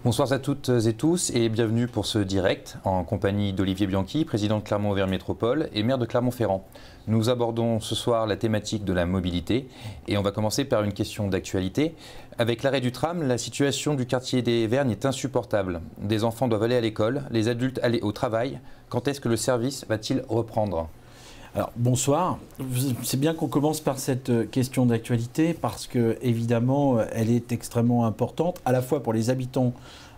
Bonsoir à toutes et tous et bienvenue pour ce direct en compagnie d'Olivier Bianchi, président de Clermont-Auvergne Métropole et maire de Clermont-Ferrand. Nous abordons ce soir la thématique de la mobilité et on va commencer par une question d'actualité. Avec l'arrêt du tram, la situation du quartier des Vergnes est insupportable. Des enfants doivent aller à l'école, les adultes aller au travail. Quand est-ce que le service va-t-il reprendre ? Alors, bonsoir. C'est bien qu'on commence par cette question d'actualité parce que, évidemment, elle est extrêmement importante, à la fois pour les habitants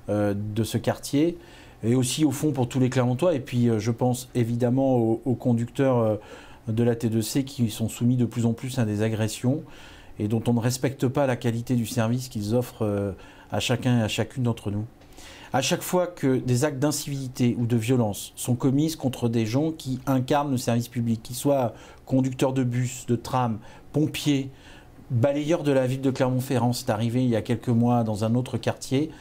de ce quartier et aussi, au fond, pour tous les Clermontois. Et puis, je pense évidemment aux conducteurs de la T2C qui sont soumis de plus en plus à des agressions et dont on ne respecte pas la qualité du service qu'ils offrent à chacun et à chacune d'entre nous. À chaque fois que des actes d'incivilité ou de violence sont commis contre des gens qui incarnent le service public, qu'ils soient conducteurs de bus, de tram, pompiers, balayeurs de la ville de Clermont-Ferrand, c'est arrivé il y a quelques mois dans un autre quartier,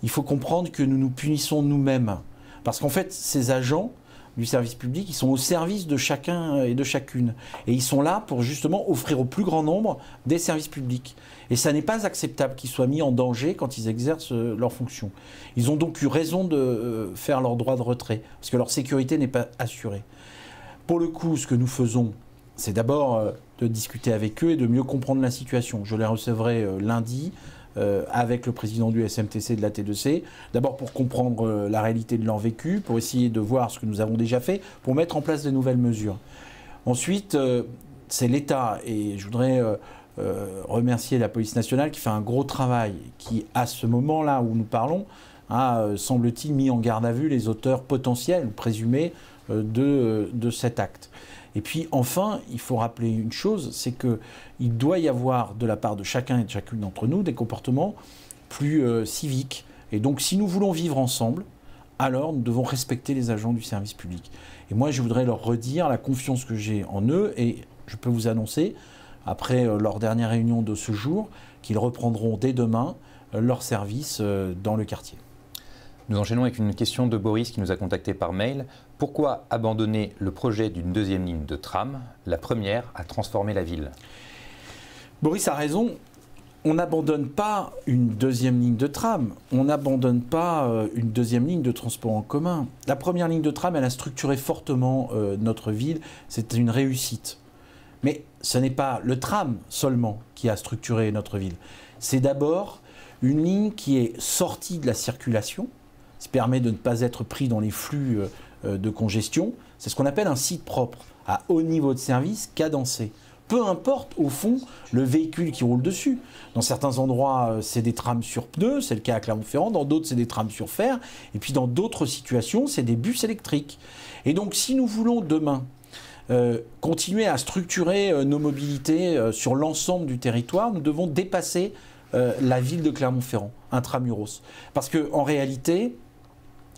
il faut comprendre que nous nous punissons nous-mêmes. Parce qu'en fait, ces agents du service public, ils sont au service de chacun et de chacune. Et ils sont là pour justement offrir au plus grand nombre des services publics. Et ça n'est pas acceptable qu'ils soient mis en danger quand ils exercent leurs fonctions. Ils ont donc eu raison de faire leur droit de retrait, parce que leur sécurité n'est pas assurée. Pour le coup, ce que nous faisons, c'est d'abord de discuter avec eux et de mieux comprendre la situation. Je les recevrai lundi avec le président du SMTC et de la T2C, d'abord pour comprendre la réalité de leur vécu, pour essayer de voir ce que nous avons déjà fait, pour mettre en place de nouvelles mesures. Ensuite, c'est l'État, et je voudrais remercier la police nationale qui fait un gros travail, qui, à ce moment-là où nous parlons, a, semble-t-il, mis en garde à vue les auteurs potentiels ou présumés de cet acte. Et puis enfin, il faut rappeler une chose, c'est qu'il doit y avoir de la part de chacun et de chacune d'entre nous des comportements plus civiques. Et donc si nous voulons vivre ensemble, alors nous devons respecter les agents du service public. Et moi je voudrais leur redire la confiance que j'ai en eux et je peux vous annoncer, après leur dernière réunion de ce jour, qu'ils reprendront dès demain leur service dans le quartier. Nous enchaînons avec une question de Boris qui nous a contacté par mail. Pourquoi abandonner le projet d'une deuxième ligne de tram, la première à transformer la ville ? Boris a raison. On n'abandonne pas une deuxième ligne de tram. On n'abandonne pas une deuxième ligne de transport en commun. La première ligne de tram, elle a structuré fortement notre ville. C'est une réussite. Mais ce n'est pas le tram seulement qui a structuré notre ville. C'est d'abord une ligne qui est sortie de la circulation, qui permet de ne pas être pris dans les flux de congestion. C'est ce qu'on appelle un site propre, à haut niveau de service, cadencé. Peu importe, au fond, le véhicule qui roule dessus. Dans certains endroits, c'est des trams sur pneus, c'est le cas à Clermont-Ferrand. Dans d'autres, c'est des trams sur fer. Et puis dans d'autres situations, c'est des bus électriques. Et donc, si nous voulons demain continuer à structurer nos mobilités sur l'ensemble du territoire, nous devons dépasser la ville de Clermont-Ferrand, intramuros. Parce qu'en réalité,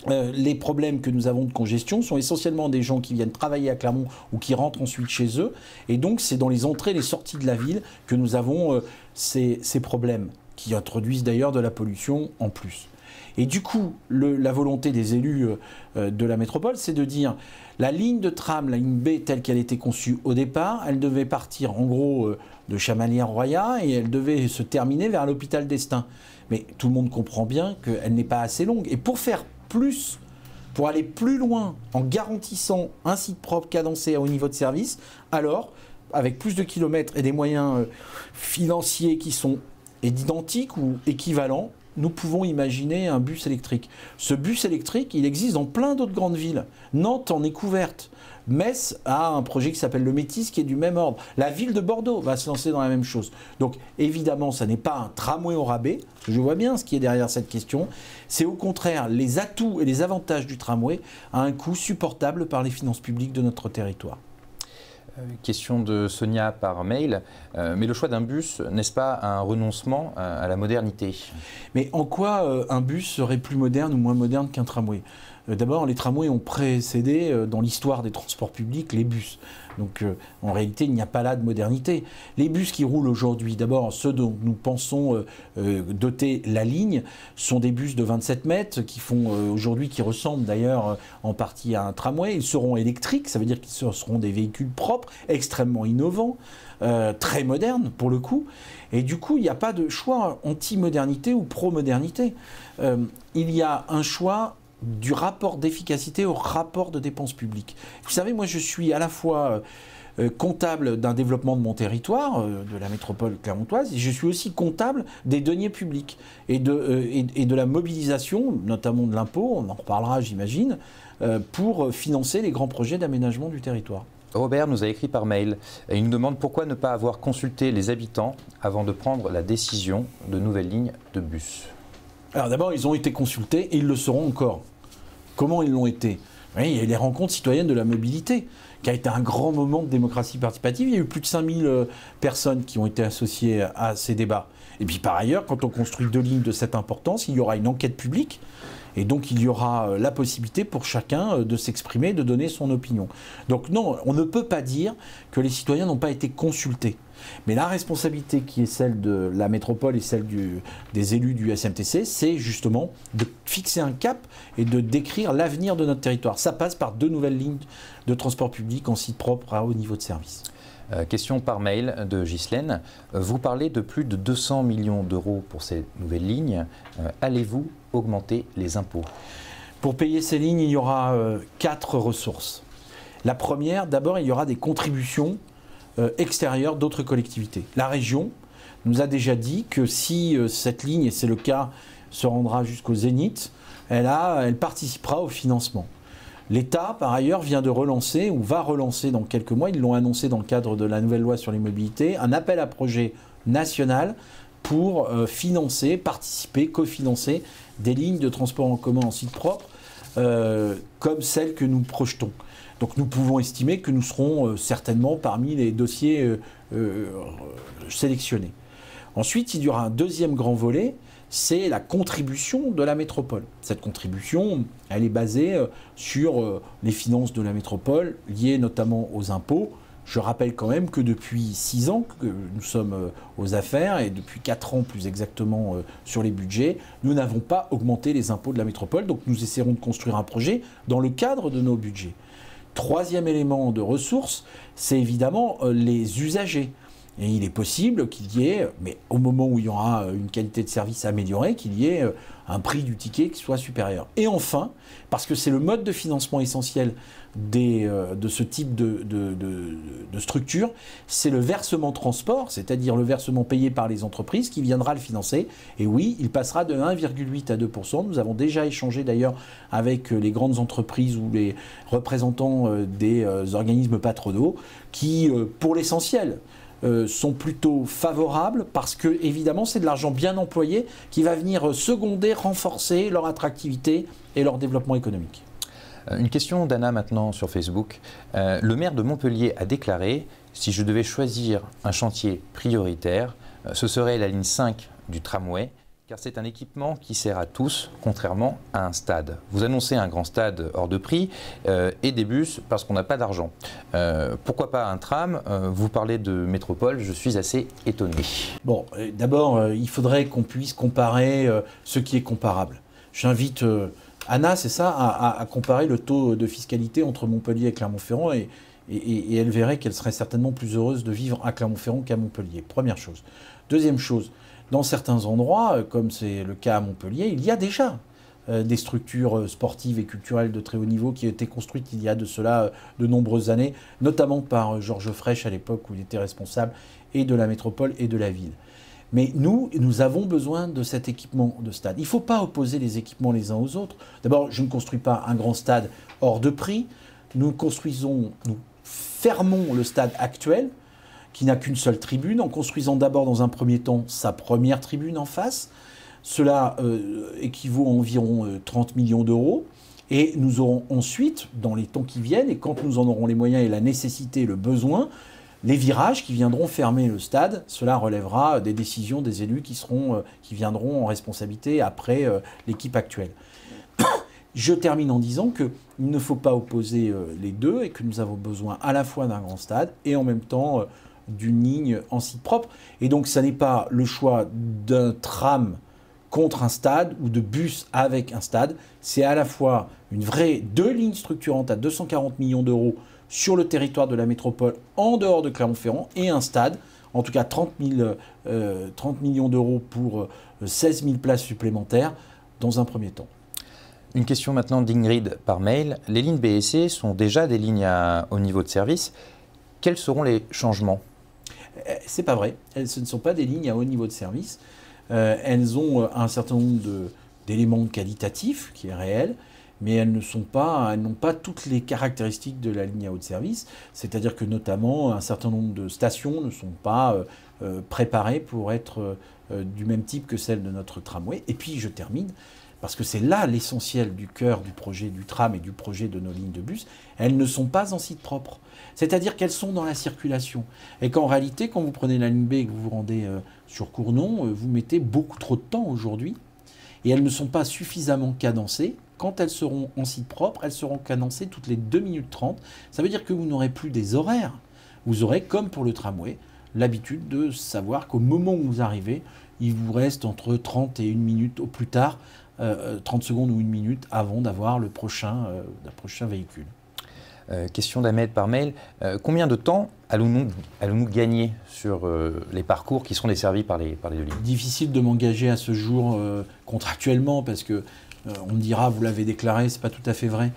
les problèmes que nous avons de congestion sont essentiellement des gens qui viennent travailler à Clermont ou qui rentrent ensuite chez eux. Et donc, c'est dans les entrées et les sorties de la ville que nous avons ces problèmes, qui introduisent d'ailleurs de la pollution en plus. Et du coup, la volonté des élus de la métropole, c'est de dire la ligne de tram, la ligne B telle qu'elle était conçue au départ, elle devait partir en gros de Chamalières-Royat et elle devait se terminer vers l'hôpital d'Estaing. Mais tout le monde comprend bien qu'elle n'est pas assez longue. Et pour faire plus, pour aller plus loin en garantissant un site propre cadencé à haut niveau de service, alors, avec plus de kilomètres et des moyens financiers qui sont identiques ou équivalents, nous pouvons imaginer un bus électrique. Ce bus électrique, il existe dans plein d'autres grandes villes. Nantes en est couverte. Metz a un projet qui s'appelle le Métis qui est du même ordre. La ville de Bordeaux va se lancer dans la même chose. Donc évidemment, ça n'est pas un tramway au rabais. Je vois bien ce qui est derrière cette question. C'est au contraire les atouts et les avantages du tramway à un coût supportable par les finances publiques de notre territoire. Question de Sonia par mail. Mais le choix d'un bus, n'est-ce pas un renoncement à la modernité ? Mais en quoi un bus serait plus moderne ou moins moderne qu'un tramway ? D'abord, les tramways ont précédé dans l'histoire des transports publics les bus. Donc en réalité, il n'y a pas là de modernité. Les bus qui roulent aujourd'hui, d'abord ceux dont nous pensons doter la ligne, sont des bus de 27 mètres qui font aujourd'hui, qui ressemblent d'ailleurs en partie à un tramway. Ils seront électriques, ça veut dire qu'ils seront des véhicules propres, extrêmement innovants, très modernes pour le coup. Et du coup, il n'y a pas de choix anti-modernité ou pro-modernité. Il y a un choix du rapport d'efficacité au rapport de dépenses publiques. Vous savez, moi je suis à la fois comptable d'un développement de mon territoire, de la métropole clermontoise, et je suis aussi comptable des deniers publics et de la mobilisation, notamment de l'impôt, on en reparlera j'imagine, pour financer les grands projets d'aménagement du territoire. Robert nous a écrit par mail et il nous demande pourquoi ne pas avoir consulté les habitants avant de prendre la décision de nouvelles lignes de bus. Alors d'abord, ils ont été consultés et ils le seront encore. Comment ils l'ont été? Oui, il y a eu les rencontres citoyennes de la mobilité, qui a été un grand moment de démocratie participative. Il y a eu plus de 5000 personnes qui ont été associées à ces débats. Et puis par ailleurs, quand on construit 2 lignes de cette importance, il y aura une enquête publique. Et donc il y aura la possibilité pour chacun de s'exprimer, de donner son opinion. Donc non, on ne peut pas dire que les citoyens n'ont pas été consultés. Mais la responsabilité qui est celle de la métropole et celle des élus du SMTC, c'est justement de fixer un cap et de décrire l'avenir de notre territoire. Ça passe par 2 nouvelles lignes de transport public en site propre à haut niveau de service. Question par mail de Ghislaine. Vous parlez de plus de 200 millions d'euros pour ces nouvelles lignes. Allez-vous augmenter les impôts? Pour payer ces lignes, il y aura 4 ressources. La première, d'abord, il y aura des contributions extérieures d'autres collectivités. La région nous a déjà dit que si cette ligne, et c'est le cas, se rendra jusqu'au Zénith, elle participera au financement. L'État, par ailleurs, vient de relancer, ou va relancer dans quelques mois, ils l'ont annoncé dans le cadre de la nouvelle loi sur les mobilités, un appel à projet national pour financer, participer, cofinancer des lignes de transport en commun en site propre, comme celles que nous projetons. Donc nous pouvons estimer que nous serons certainement parmi les dossiers sélectionnés. Ensuite, il y aura un deuxième grand volet, c'est la contribution de la métropole. Cette contribution, elle est basée sur les finances de la métropole, liées notamment aux impôts. Je rappelle quand même que depuis 6 ans que nous sommes aux affaires, et depuis 4 ans plus exactement sur les budgets, nous n'avons pas augmenté les impôts de la métropole, donc nous essaierons de construire un projet dans le cadre de nos budgets. Troisième élément de ressources, c'est évidemment les usagers. Et il est possible qu'il y ait, mais au moment où il y aura une qualité de service améliorée, qu'il y ait un prix du ticket qui soit supérieur. Et enfin, parce que c'est le mode de financement essentiel de ce type de structure, c'est le versement transport, c'est-à-dire le versement payé par les entreprises qui viendra le financer. Et oui, il passera de 1,8 à 2%. Nous avons déjà échangé d'ailleurs avec les grandes entreprises ou les représentants des organismes patronaux qui, pour l'essentiel, sont plutôt favorables parce que, évidemment, c'est de l'argent bien employé qui va venir seconder, renforcer leur attractivité et leur développement économique. Une question d'Anna maintenant sur Facebook. Le maire de Montpellier a déclaré « Si je devais choisir un chantier prioritaire, ce serait la ligne 5 du tramway, car c'est un équipement qui sert à tous, contrairement à un stade. Vous annoncez un grand stade hors de prix et des bus parce qu'on n'a pas d'argent. Pourquoi pas un tram? Vous parlez de métropole, je suis assez étonné. Bon, d'abord, il faudrait qu'on puisse comparer ce qui est comparable. J'invite Anna, c'est ça, à comparer le taux de fiscalité entre Montpellier et Clermont-Ferrand et elle verrait qu'elle serait certainement plus heureuse de vivre à Clermont-Ferrand qu'à Montpellier. Première chose. Deuxième chose, dans certains endroits, comme c'est le cas à Montpellier, il y a déjà des structures sportives et culturelles de très haut niveau qui ont été construites il y a de cela de nombreuses années, notamment par Georges Frêche à l'époque où il était responsable et de la métropole et de la ville. Mais nous avons besoin de cet équipement de stade. Il ne faut pas opposer les équipements les uns aux autres. D'abord, je ne construis pas un grand stade hors de prix. Nous fermons le stade actuel, qui n'a qu'une seule tribune, en construisant d'abord dans un premier temps sa première tribune en face. Cela équivaut à environ 30 millions d'euros. Et nous aurons ensuite, dans les temps qui viennent, et quand nous en aurons les moyens et la nécessité et le besoin, les virages qui viendront fermer le stade. Cela relèvera des décisions des élus qui viendront en responsabilité après l'équipe actuelle. Je termine en disant qu'il ne faut pas opposer les deux et que nous avons besoin à la fois d'un grand stade et en même temps d'une ligne en site propre. Et donc, ça n'est pas le choix d'un tram contre un stade ou de bus avec un stade. C'est à la fois deux lignes structurantes à 240 millions d'euros sur le territoire de la métropole en dehors de Clermont-Ferrand et un stade, en tout cas 30 millions d'euros pour 16 000 places supplémentaires dans un premier temps. Une question maintenant d'Ingrid par mail. Les lignes B et C sont déjà des lignes à haut niveau de service. Quels seront les changements? C'est pas vrai. Ce ne sont pas des lignes à haut niveau de service. Elles ont un certain nombre d'éléments qualitatifs qui est réel, mais elles n'ont pas toutes les caractéristiques de la ligne à haut de service. C'est-à-dire que notamment un certain nombre de stations ne sont pas préparées pour être du même type que celles de notre tramway. Et puis je termine, parce que c'est là l'essentiel du cœur du projet du tram et du projet de nos lignes de bus, elles ne sont pas en site propre. C'est-à-dire qu'elles sont dans la circulation. Et qu'en réalité, quand vous prenez la ligne B et que vous vous rendez sur Cournon, vous mettez beaucoup trop de temps aujourd'hui. Et elles ne sont pas suffisamment cadencées. Quand elles seront en site propre, elles seront cadencées toutes les 2 minutes 30. Ça veut dire que vous n'aurez plus des horaires. Vous aurez, comme pour le tramway, l'habitude de savoir qu'au moment où vous arrivez, il vous reste entre 30 et 1 minute au plus tard, 30 secondes ou 1 minute avant d'avoir le prochain véhicule. Question d'Ahmed par mail. Combien de temps allons-nous gagner sur les parcours qui seront desservis par les deux lignes? Difficile de m'engager à ce jour contractuellement parce que on me dira, vous l'avez déclaré, c'est pas tout à fait vrai.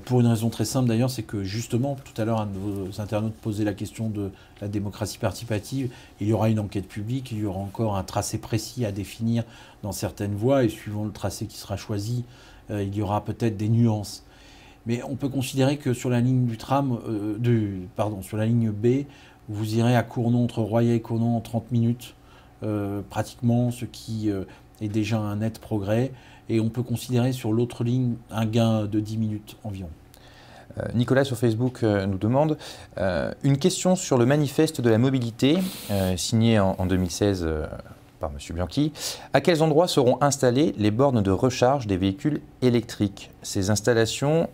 Pour une raison très simple d'ailleurs, c'est que justement, tout à l'heure, un de vos internautes posait la question de la démocratie participative. Il y aura une enquête publique, il y aura encore un tracé précis à définir dans certaines voies, et suivant le tracé qui sera choisi, il y aura peut-être des nuances. Mais on peut considérer que sur la ligne sur la ligne B, vous irez à Cournon, entre Royat et Cournon en 30 minutes, pratiquement, ce qui est déjà un net progrès. Et on peut considérer sur l'autre ligne un gain de 10 minutes environ. Nicolas sur Facebook nous demande une question sur le manifeste de la mobilité signé en 2016 par M. Bianchi. À quels endroits seront installées les bornes de recharge des véhicules électriques? Ces installations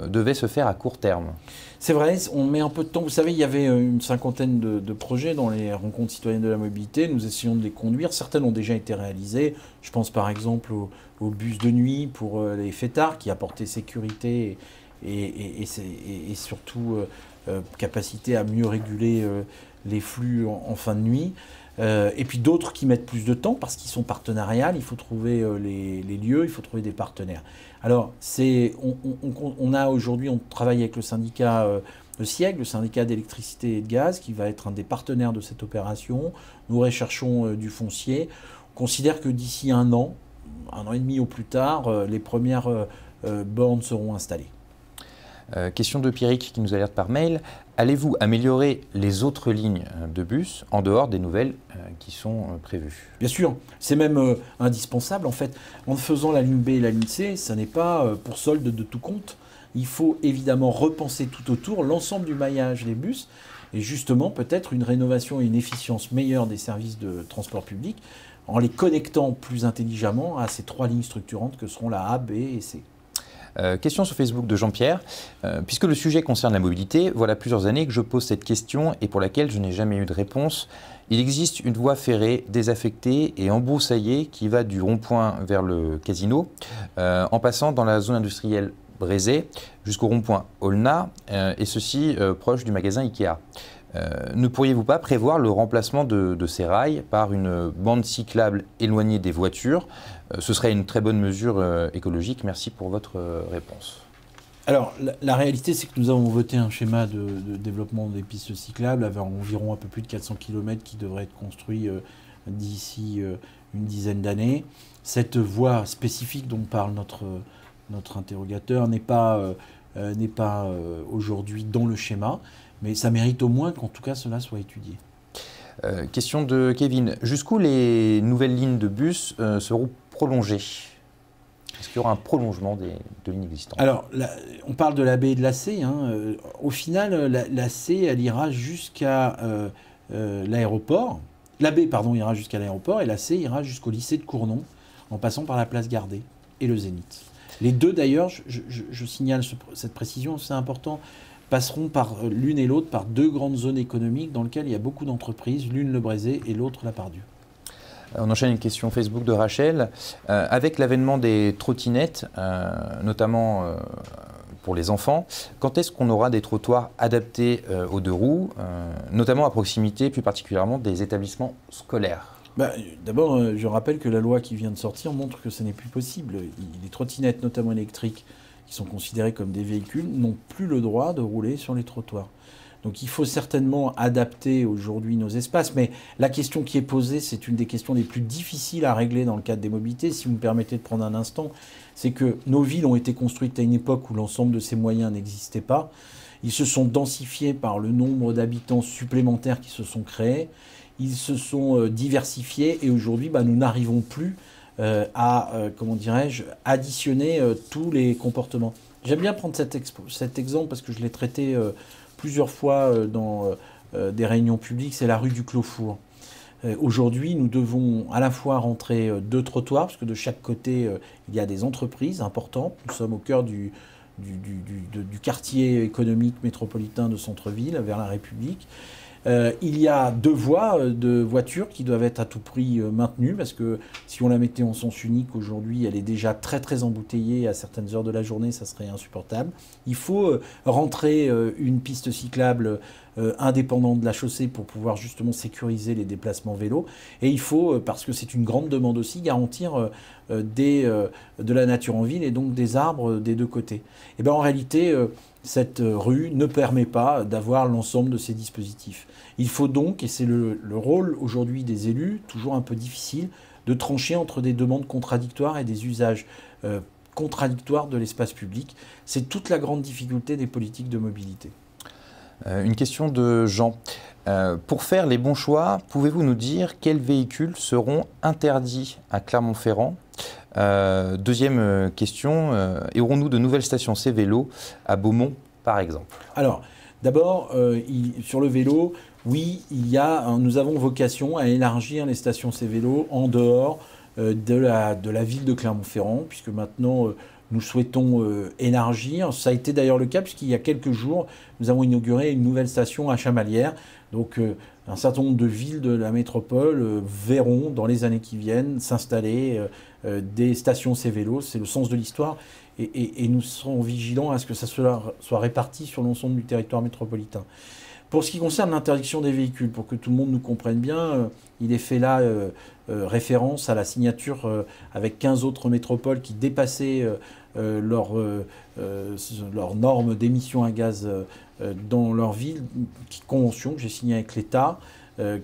devaient se faire à court terme. C'est vrai, on met un peu de temps. Vous savez, il y avait une cinquantaine de projets dans les rencontres citoyennes de la mobilité. Nous essayons de les conduire. Certaines ont déjà été réalisées. Je pense par exemple au bus de nuit pour les fêtards qui apportaient sécurité et surtout capacité à mieux réguler les flux en fin de nuit. Et puis d'autres qui mettent plus de temps parce qu'ils sont partenariales. Il faut trouver les lieux, il faut trouver des partenaires. Alors, on a aujourd'hui, on travaille avec le syndicat de SIEG, le syndicat d'électricité et de gaz, qui va être un des partenaires de cette opération. Nous recherchons du foncier. On considère que d'ici un an et demi au plus tard, les premières bornes seront installées. Question de Pierrick qui nous alerte par mail. Allez-vous améliorer les autres lignes de bus en dehors des nouvelles qui sont prévues? Bien sûr, c'est même indispensable en fait. En faisant la ligne B et la ligne C, ça n'est pas pour solde de tout compte. Il faut évidemment repenser tout autour l'ensemble du maillage des bus et justement peut-être une rénovation et une efficience meilleure des services de transport public en les connectant plus intelligemment à ces 3 lignes structurantes que seront la A, B et C. Question sur Facebook de Jean-Pierre. Puisque le sujet concerne la mobilité, voilà plusieurs années que je pose cette question et pour laquelle je n'ai jamais eu de réponse. Il existe une voie ferrée désaffectée et embroussaillée qui va du rond-point vers le casino, en passant dans la zone industrielle Brézé jusqu'au rond-point Aulnat, et ceci proche du magasin Ikea. Ne pourriez-vous pas prévoir le remplacement de ces rails par une bande cyclable éloignée des voitures? Ce serait une très bonne mesure écologique. Merci pour votre réponse. Alors, la réalité, c'est que nous avons voté un schéma de développement des pistes cyclables avec environ un peu plus de 400 km qui devrait être construit d'ici une dizaine d'années. Cette voie spécifique dont parle notre interrogateur n'est pas aujourd'hui dans le schéma, mais ça mérite au moins qu'en tout cas cela soit étudié. Question de Kevin. Jusqu'où les nouvelles lignes de bus seront prolongées? Est-ce qu'il y aura un prolongement de lignes existantes? Alors, on parle de la B et de la C. Au final, la C, elle ira jusqu'à l'aéroport. La B, pardon, ira jusqu'à l'aéroport et la C ira jusqu'au lycée de Cournon en passant par la place Gardée et le Zénith. Les deux d'ailleurs, je signale cette précision, c'est important, passeront par l'une et l'autre par deux grandes zones économiques dans lesquelles il y a beaucoup d'entreprises, l'une le Brézé et l'autre la Pardieu. On enchaîne une question Facebook de Rachel. Avec l'avènement des trottinettes, notamment pour les enfants, quand est-ce qu'on aura des trottoirs adaptés aux deux roues, notamment à proximité, plus particulièrement des établissements scolaires? D'abord, je rappelle que la loi qui vient de sortir montre que ce n'est plus possible. Les trottinettes, notamment électriques, qui sont considérés comme des véhicules, n'ont plus le droit de rouler sur les trottoirs. Donc il faut certainement adapter aujourd'hui nos espaces, mais la question qui est posée, c'est une des questions les plus difficiles à régler dans le cadre des mobilités. Si vous me permettez de prendre un instant, c'est que nos villes ont été construites à une époque où l'ensemble de ces moyens n'existait pas. Ils se sont densifiés par le nombre d'habitants supplémentaires qui se sont créés. Ils se sont diversifiés et aujourd'hui, nous n'arrivons plus à, comment dirais-je, additionner tous les comportements. J'aime bien prendre cet exemple parce que je l'ai traité plusieurs fois dans des réunions publiques, c'est la rue du Clos-Four. Aujourd'hui, nous devons à la fois rentrer deux trottoirs, parce que de chaque côté, il y a des entreprises importantes. Nous sommes au cœur du quartier économique métropolitain de centre-ville, vers la République. Il y a deux voies de voitures qui doivent être à tout prix maintenues, parce que si on la mettait en sens unique aujourd'hui, elle est déjà très très embouteillée à certaines heures de la journée, ça serait insupportable. Il faut rentrer une piste cyclable indépendante de la chaussée pour pouvoir justement sécuriser les déplacements vélos. Et il faut, parce que c'est une grande demande aussi, garantir de la nature en ville et donc des arbres des deux côtés. Et bien en réalité, cette rue ne permet pas d'avoir l'ensemble de ces dispositifs. Il faut donc, et c'est le rôle aujourd'hui des élus, toujours un peu difficile, de trancher entre des demandes contradictoires et des usages contradictoires de l'espace public. C'est toute la grande difficulté des politiques de mobilité. Une question de Jean. Pour faire les bons choix, pouvez-vous nous dire quels véhicules seront interdits à Clermont-Ferrand ? Deuxième question, aurons-nous de nouvelles stations C-Vélo à Beaumont, par exemple? Alors, d'abord, sur le vélo, oui, nous avons vocation à élargir les stations C-Vélo en dehors de la ville de Clermont-Ferrand, puisque maintenant, nous souhaitons élargir. Ça a été d'ailleurs le cas, puisqu'il y a quelques jours, nous avons inauguré une nouvelle station à Chamalières. Donc, un certain nombre de villes de la métropole verront, dans les années qui viennent, s'installer des stations C-Vélo. C'est le sens de l'histoire. Et nous serons vigilants à ce que ça soit réparti sur l'ensemble du territoire métropolitain. Pour ce qui concerne l'interdiction des véhicules, pour que tout le monde nous comprenne bien, il est fait là référence à la signature avec 15 autres métropoles qui dépassaient leurs normes d'émissions à gaz dans leur ville, convention que j'ai signée avec l'État,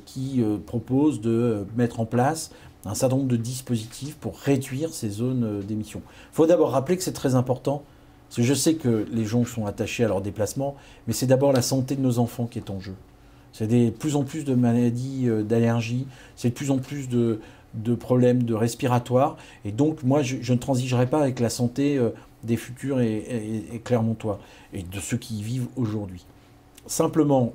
qui propose de mettre en place un certain nombre de dispositifs pour réduire ces zones d'émissions. Il faut d'abord rappeler que c'est très important, parce que je sais que les gens sont attachés à leur déplacement, mais c'est d'abord la santé de nos enfants qui est en jeu. C'est de plus en plus de maladies, d'allergies, c'est de plus en plus de problèmes respiratoires. Et donc, moi, je ne transigerai pas avec la santé des futurs et clermontois, et de ceux qui y vivent aujourd'hui. Simplement,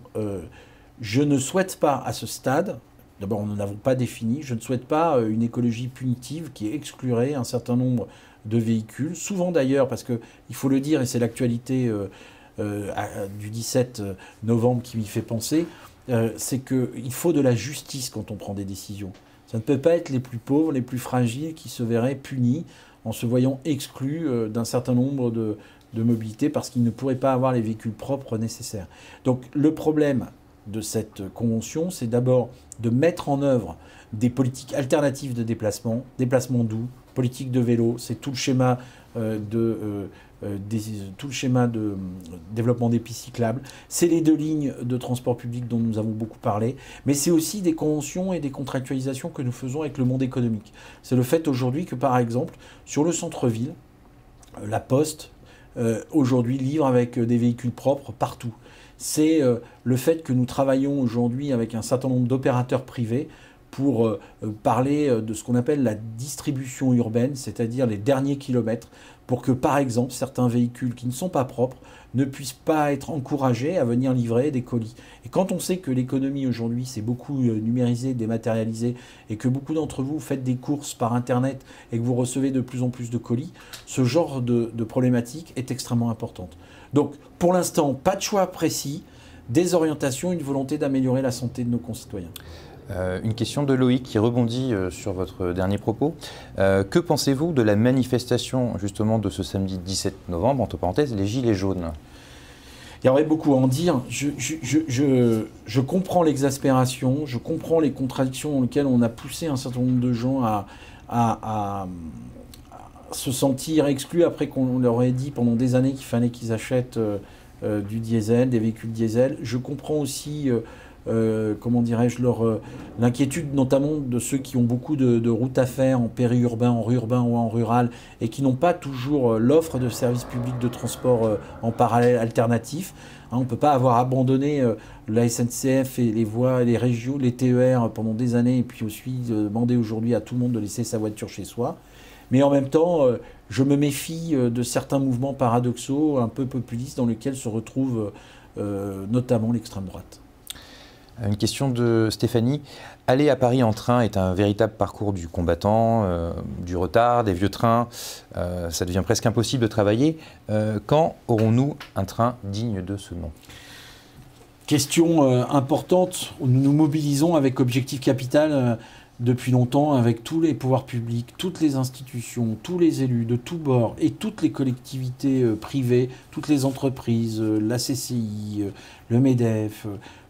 je ne souhaite pas à ce stade, d'abord, nous n'avons pas défini, je ne souhaite pas une écologie punitive qui exclurait un certain nombre de véhicules, souvent d'ailleurs, parce qu'il faut le dire, et c'est l'actualité du 17 novembre qui m'y fait penser, c'est qu'il faut de la justice quand on prend des décisions. Ça ne peut pas être les plus pauvres, les plus fragiles qui se verraient punis en se voyant exclus d'un certain nombre de mobilités parce qu'ils ne pourraient pas avoir les véhicules propres nécessaires. Donc le problème de cette convention, c'est d'abord de mettre en œuvre des politiques alternatives de déplacement doux, politique de vélo, c'est tout le schéma de développement des pistes cyclables. C'est les 2 lignes de transport public dont nous avons beaucoup parlé, mais c'est aussi des conventions et des contractualisations que nous faisons avec le monde économique. C'est le fait aujourd'hui que, par exemple, sur le centre-ville, la Poste, aujourd'hui, livre avec des véhicules propres partout. C'est le fait que nous travaillons aujourd'hui avec un certain nombre d'opérateurs privés pour parler de ce qu'on appelle la distribution urbaine, c'est-à-dire les derniers kilomètres, pour que, par exemple, certains véhicules qui ne sont pas propres ne puissent pas être encouragés à venir livrer des colis. Et quand on sait que l'économie aujourd'hui c'est beaucoup numérisé, dématérialisé, et que beaucoup d'entre vous faites des courses par Internet et que vous recevez de plus en plus de colis, ce genre de problématique est extrêmement importante. Donc pour l'instant, pas de choix précis, des orientations, une volonté d'améliorer la santé de nos concitoyens. Une question de Loïc qui rebondit sur votre dernier propos. Que pensez-vous de la manifestation justement de ce samedi 17 novembre, entre parenthèses, les Gilets jaunes? Il y aurait beaucoup à en dire. Je comprends l'exaspération, je comprends les contradictions dans lesquelles on a poussé un certain nombre de gens à se sentir exclus après qu'on leur ait dit pendant des années qu'il fallait qu'ils achètent du diesel, des véhicules diesel. Je comprends aussi... comment dirais-je, l'inquiétude notamment de ceux qui ont beaucoup de routes à faire en périurbain, en urbain ou en rural et qui n'ont pas toujours l'offre de services publics de transport en parallèle alternatif. Hein, on ne peut pas avoir abandonné la SNCF et les voies, les régions, les TER pendant des années et puis aussi demander aujourd'hui à tout le monde de laisser sa voiture chez soi. Mais en même temps, je me méfie de certains mouvements paradoxaux, un peu populistes, dans lesquels se retrouve notamment l'extrême droite. Une question de Stéphanie. Aller à Paris en train est un véritable parcours du combattant, du retard, des vieux trains. Ça devient presque impossible de travailler. Quand aurons-nous un train digne de ce nom? Question importante. Nous nous mobilisons avec Objectif Capital depuis longtemps avec tous les pouvoirs publics, toutes les institutions, tous les élus de tous bords et toutes les collectivités privées, toutes les entreprises, la CCI, le MEDEF,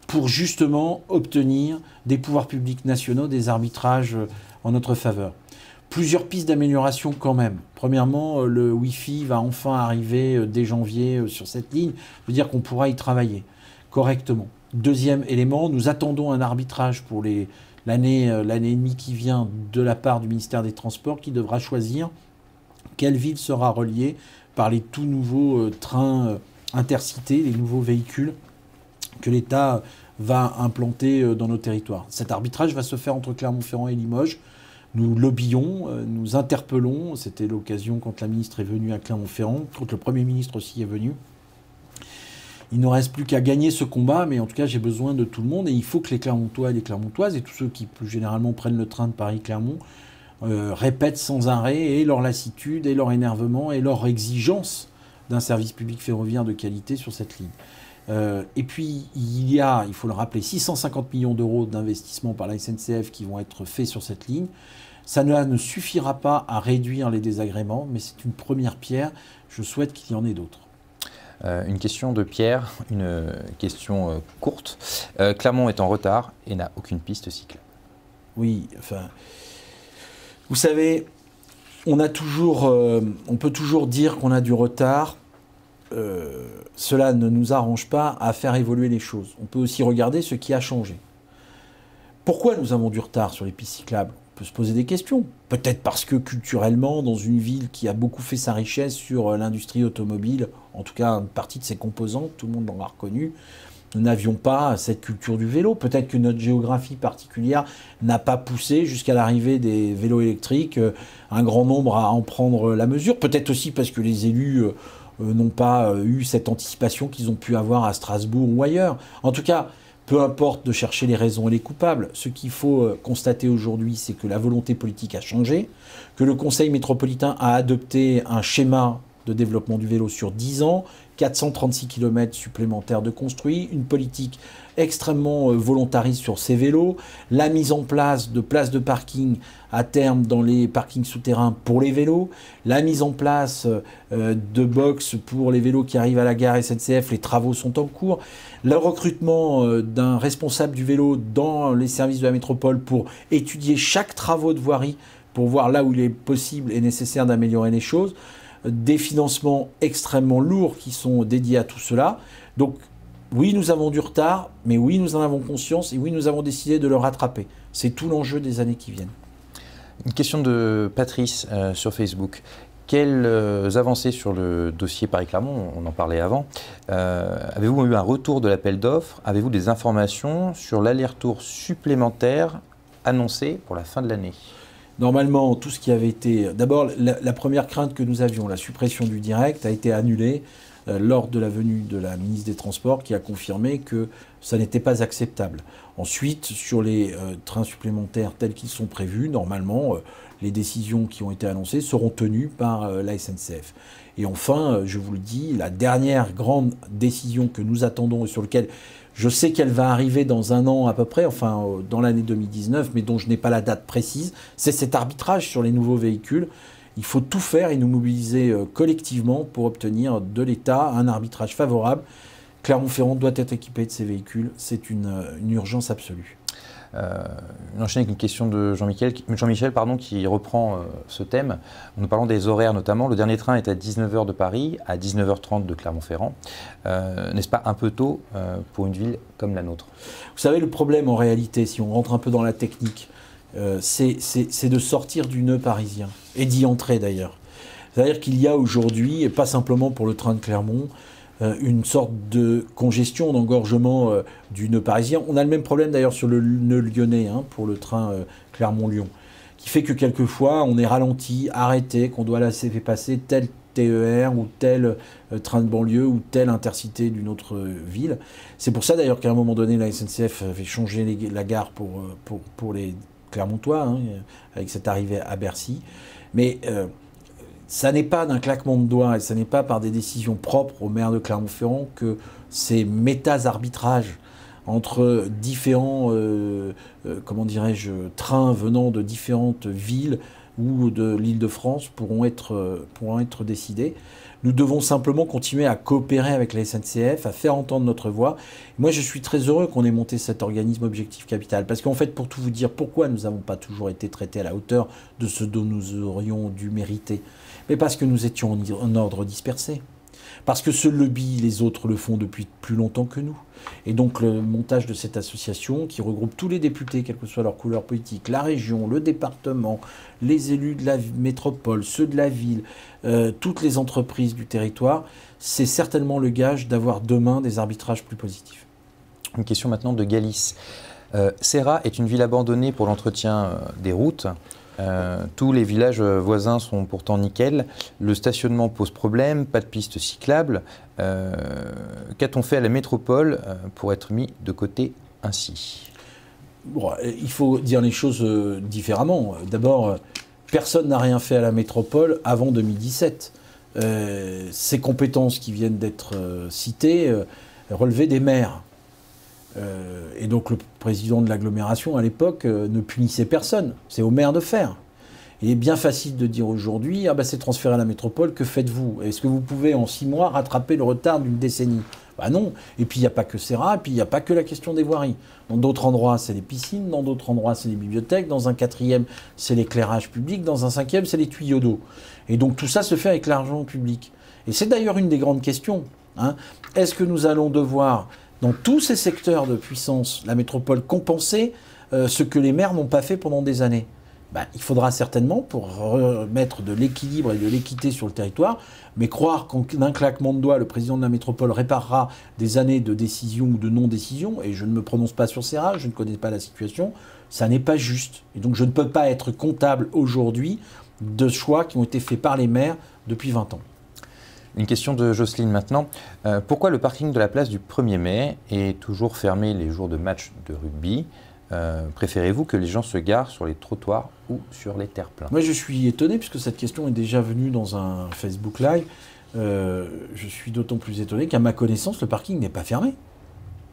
pour justement obtenir des pouvoirs publics nationaux, des arbitrages en notre faveur. Plusieurs pistes d'amélioration quand même. Premièrement, le Wi-Fi va enfin arriver dès janvier sur cette ligne. Ça veut dire qu'on pourra y travailler correctement. Deuxième élément, nous attendons un arbitrage pour l'année et demie qui vient de la part du ministère des Transports qui devra choisir quelle ville sera reliée par les tout nouveaux trains intercités, les nouveaux véhicules que l'État va implanter dans nos territoires. Cet arbitrage va se faire entre Clermont-Ferrand et Limoges. Nous lobbyons, nous interpellons. C'était l'occasion quand la ministre est venue à Clermont-Ferrand, quand le Premier ministre aussi est venu. Il ne reste plus qu'à gagner ce combat, mais en tout cas, j'ai besoin de tout le monde. Et il faut que les Clermontois et les Clermontoises, et tous ceux qui plus généralement prennent le train de Paris-Clermont, répètent sans arrêt et leur lassitude, et leur énervement, et leur exigence d'un service public ferroviaire de qualité sur cette ligne. Et puis, il faut le rappeler, 650 millions d'euros d'investissement par la SNCF qui vont être faits sur cette ligne. Ça ne suffira pas à réduire les désagréments, mais c'est une première pierre. Je souhaite qu'il y en ait d'autres. Une question de Pierre, une question courte. Clermont est en retard et n'a aucune piste cyclable. Oui, enfin, vous savez, on peut toujours dire qu'on a du retard. Cela ne nous arrange pas à faire évoluer les choses. On peut aussi regarder ce qui a changé. Pourquoi nous avons du retard sur les pistes cyclables? On peut se poser des questions. Peut-être parce que culturellement, dans une ville qui a beaucoup fait sa richesse sur l'industrie automobile, en tout cas une partie de ses composantes, tout le monde l'en a reconnu, nous n'avions pas cette culture du vélo. Peut-être que notre géographie particulière n'a pas poussé jusqu'à l'arrivée des vélos électriques un grand nombre à en prendre la mesure. Peut-être aussi parce que les élus n'ont pas eu cette anticipation qu'ils ont pu avoir à Strasbourg ou ailleurs. En tout cas, peu importe de chercher les raisons et les coupables, ce qu'il faut constater aujourd'hui, c'est que la volonté politique a changé, que le Conseil métropolitain a adopté un schéma de développement du vélo sur 10 ans, 436 km supplémentaires de construits, une politique extrêmement volontariste sur ces vélos, la mise en place de places de parking à terme dans les parkings souterrains pour les vélos, la mise en place de box pour les vélos qui arrivent à la gare SNCF, les travaux sont en cours, le recrutement d'un responsable du vélo dans les services de la métropole pour étudier chaque travaux de voirie pour voir là où il est possible et nécessaire d'améliorer les choses, des financements extrêmement lourds qui sont dédiés à tout cela. Donc oui, nous avons du retard, mais oui, nous en avons conscience et oui, nous avons décidé de le rattraper. C'est tout l'enjeu des années qui viennent. Une question de Patrice sur Facebook. Quelles avancées sur le dossier Paris-Clermont, on en parlait avant, avez-vous eu un retour de l'appel d'offres? Avez-vous des informations sur l'aller-retour supplémentaire annoncé pour la fin de l'année? Normalement, tout ce qui avait été... D'abord, la première crainte que nous avions, la suppression du direct, a été annulée lors de la venue de la ministre des Transports qui a confirmé que ça n'était pas acceptable. Ensuite, sur les trains supplémentaires tels qu'ils sont prévus, normalement, les décisions qui ont été annoncées seront tenues par la SNCF. Et enfin, je vous le dis, la dernière grande décision que nous attendons et sur laquelle je sais qu'elle va arriver dans un an à peu près, enfin dans l'année 2019, mais dont je n'ai pas la date précise, c'est cet arbitrage sur les nouveaux véhicules. Il faut tout faire et nous mobiliser collectivement pour obtenir de l'État un arbitrage favorable. Clermont-Ferrand doit être équipé de ces véhicules, c'est une urgence absolue. On enchaîne avec une question de Jean-Michel qui reprend ce thème. Nous parlons des horaires notamment. Le dernier train est à 19h de Paris, à 19h30 de Clermont-Ferrand. N'est-ce pas un peu tôt pour une ville comme la nôtre? Vous savez, le problème en réalité, si on rentre un peu dans la technique, c'est de sortir du nœud parisien, et d'y entrer d'ailleurs. C'est-à-dire qu'il y a aujourd'hui, et pas simplement pour le train de Clermont, une sorte de congestion, d'engorgement du nœud parisien. On a le même problème d'ailleurs sur le nœud lyonnais, pour le train Clermont-Lyon, qui fait que quelquefois on est ralenti, arrêté, qu'on doit laisser passer tel TER ou tel train de banlieue ou telle intercité d'une autre ville. C'est pour ça d'ailleurs qu'à un moment donné la SNCF avait changé la gare pour les Clermontois, avec cette arrivée à Bercy. Mais ça n'est pas d'un claquement de doigts et ça n'est pas par des décisions propres au maire de Clermont-Ferrand que ces méta-arbitrages entre différents comment dirais-je, trains venant de différentes villes ou de l'Île-de-France pourront être décidés. Nous devons simplement continuer à coopérer avec la SNCF, à faire entendre notre voix. Moi, je suis très heureux qu'on ait monté cet organisme Objectif Capital. Parce qu'en fait, pour tout vous dire, pourquoi nous n'avons pas toujours été traités à la hauteur de ce dont nous aurions dû mériter? Mais parce que nous étions en ordre dispersé. Parce que ce lobby, les autres le font depuis plus longtemps que nous. Et donc le montage de cette association qui regroupe tous les députés, quelle que soit leur couleur politique, la région, le département, les élus de la métropole, ceux de la ville, toutes les entreprises du territoire, c'est certainement le gage d'avoir demain des arbitrages plus positifs. Une question maintenant de Galice. Serra est une ville abandonnée pour l'entretien des routes. Tous les villages voisins sont pourtant nickel. Le stationnement pose problème, pas de piste cyclable. Qu'a-t-on fait à la métropole pour être mis de côté ainsi? Bon, il faut dire les choses différemment. D'abord, personne n'a rien fait à la métropole avant 2017. Ces compétences qui viennent d'être citées relevaient des maires. Et donc le président de l'agglomération à l'époque ne punissait personne. C'est au maire de faire. Il est bien facile de dire aujourd'hui, ah ben c'est transféré à la métropole, que faites-vous? Est-ce que vous pouvez en 6 mois rattraper le retard d'une décennie? Bah non. Et puis il n'y a pas que Serra, et puis il n'y a pas que la question des voiries. Dans d'autres endroits, c'est les piscines, dans d'autres endroits, c'est les bibliothèques, dans un 4e, c'est l'éclairage public, dans un 5e, c'est les tuyaux d'eau. Et donc tout ça se fait avec l'argent public. Et c'est d'ailleurs une des grandes questions. Est-ce que nous allons devoir, dans tous ces secteurs de puissance, la métropole compenser ce que les maires n'ont pas fait pendant des années? Il faudra certainement, pour remettre de l'équilibre et de l'équité sur le territoire, mais croire qu'en un claquement de doigts, le président de la métropole réparera des années de décision ou de non-décision, et je ne me prononce pas sur Serra, je ne connais pas la situation, ça n'est pas juste. Et donc je ne peux pas être comptable aujourd'hui de choix qui ont été faits par les maires depuis 20 ans. Une question de Jocelyne maintenant. Pourquoi le parking de la place du 1er mai est toujours fermé les jours de match de rugby? Préférez-vous que les gens se garent sur les trottoirs ou sur les terre-pleins? Moi, je suis étonné puisque cette question est déjà venue dans un Facebook Live. Je suis d'autant plus étonné qu'à ma connaissance, le parking n'est pas fermé.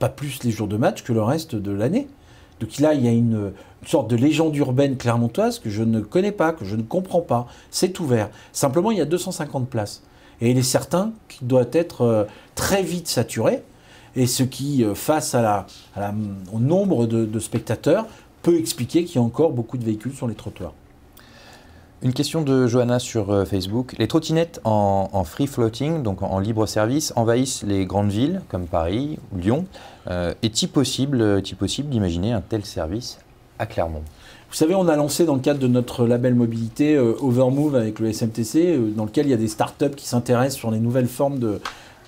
Pas plus les jours de match que le reste de l'année. Donc là, il y a une sorte de légende urbaine clermontoise que je ne connais pas, que je ne comprends pas. C'est ouvert. Simplement, il y a 250 places. Et il est certain qu'il doit être très vite saturé. Et ce qui, face au nombre de spectateurs, peut expliquer qu'il y a encore beaucoup de véhicules sur les trottoirs. Une question de Johanna sur Facebook. Les trottinettes en free floating, donc en libre service, envahissent les grandes villes comme Paris ou Lyon. Est-il possible d'imaginer un tel service à Clermont? Vous savez, on a lancé dans le cadre de notre label mobilité Overmove avec le SMTC, dans lequel il y a des startups qui s'intéressent sur les nouvelles formes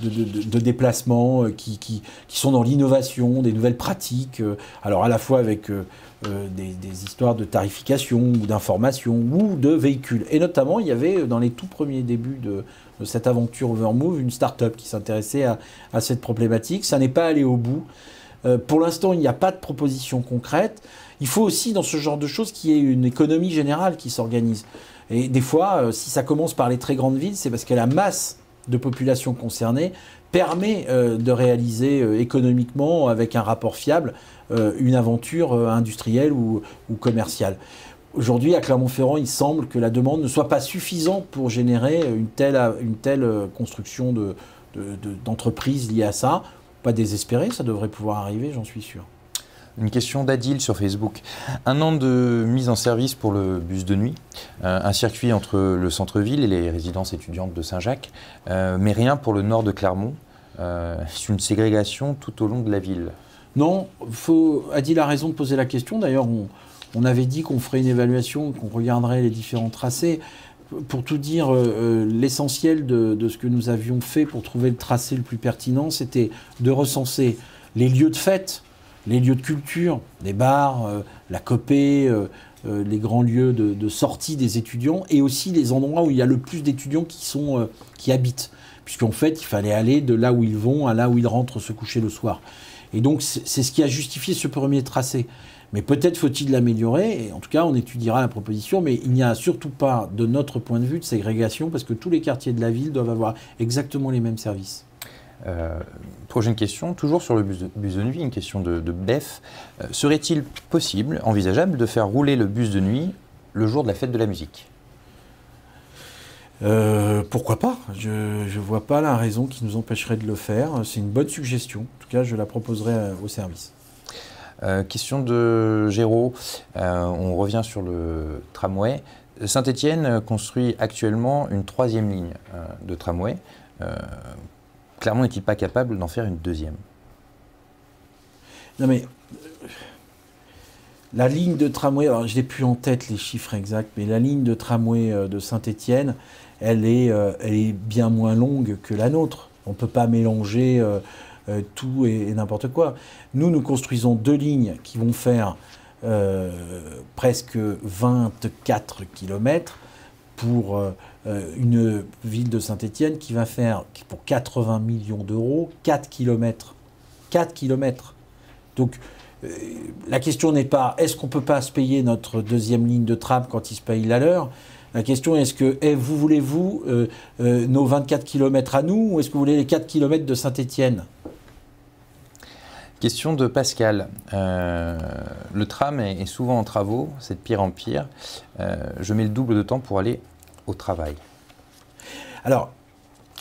de déplacement qui sont dans l'innovation, des nouvelles pratiques, alors à la fois avec des histoires de tarification ou d'information ou de véhicules. Et notamment, il y avait dans les tout premiers débuts de cette aventure Overmove une start-up qui s'intéressait à cette problématique. Ça n'est pas allé au bout. Pour l'instant, il n'y a pas de proposition concrète. Il faut aussi, dans ce genre de choses, qu'il y ait une économie générale qui s'organise. Et des fois, si ça commence par les très grandes villes, c'est parce que la masse de population concernée permet de réaliser économiquement, avec un rapport fiable, une aventure industrielle ou commerciale. Aujourd'hui, à Clermont-Ferrand, il semble que la demande ne soit pas suffisante pour générer une telle construction d'entreprises liées à ça. Pas désespérer, ça devrait pouvoir arriver, j'en suis sûr. Une question d'Adil sur Facebook. 1 an de mise en service pour le bus de nuit, un circuit entre le centre-ville et les résidences étudiantes de Saint-Jacques, mais rien pour le nord de Clermont. C'est une ségrégation tout au long de la ville. Non, Adil a raison de poser la question. D'ailleurs, on avait dit qu'on ferait une évaluation, qu'on regarderait les différents tracés. Pour tout dire, l'essentiel de ce que nous avions fait pour trouver le tracé le plus pertinent, c'était de recenser les lieux de fête, les lieux de culture, les bars, la copée, les grands lieux de sortie des étudiants, et aussi les endroits où il y a le plus d'étudiants qui habitent. Puisqu'en fait, il fallait aller de là où ils vont à là où ils rentrent se coucher le soir. Et donc, c'est ce qui a justifié ce premier tracé. Mais peut-être faut-il l'améliorer, et en tout cas, on étudiera la proposition, mais il n'y a surtout pas, de notre point de vue, de ségrégation, parce que tous les quartiers de la ville doivent avoir exactement les mêmes services. Prochaine question, toujours sur le bus de nuit, une question de Beth. Serait-il possible, envisageable, de faire rouler le bus de nuit le jour de la fête de la musique ? Pourquoi pas ? Je ne vois pas la raison qui nous empêcherait de le faire. C'est une bonne suggestion. En tout cas, je la proposerai au service. Question de Géraud. On revient sur le tramway. Saint-Étienne construit actuellement une 3e ligne de tramway. Clermont n'est-il pas capable d'en faire une 2e ? Non mais, la ligne de tramway, alors je n'ai plus en tête les chiffres exacts, mais la ligne de tramway de Saint-Étienne, elle est bien moins longue que la nôtre. On ne peut pas mélanger tout et n'importe quoi. Nous construisons 2 lignes qui vont faire presque 24 km pour une ville de Saint-Étienne qui va faire, pour 80 millions d'euros, 4 km. 4 km. Donc, la question n'est pas est-ce qu'on ne peut pas se payer notre 2e ligne de tram quand il se paye la leur. La question est est-ce que voulez-vous nos 24 km à nous, ou est-ce que vous voulez les 4 km de Saint-Étienne ? Question de Pascal. Le tram est souvent en travaux, c'est de pire en pire. Je mets le double de temps pour aller au travail. Alors,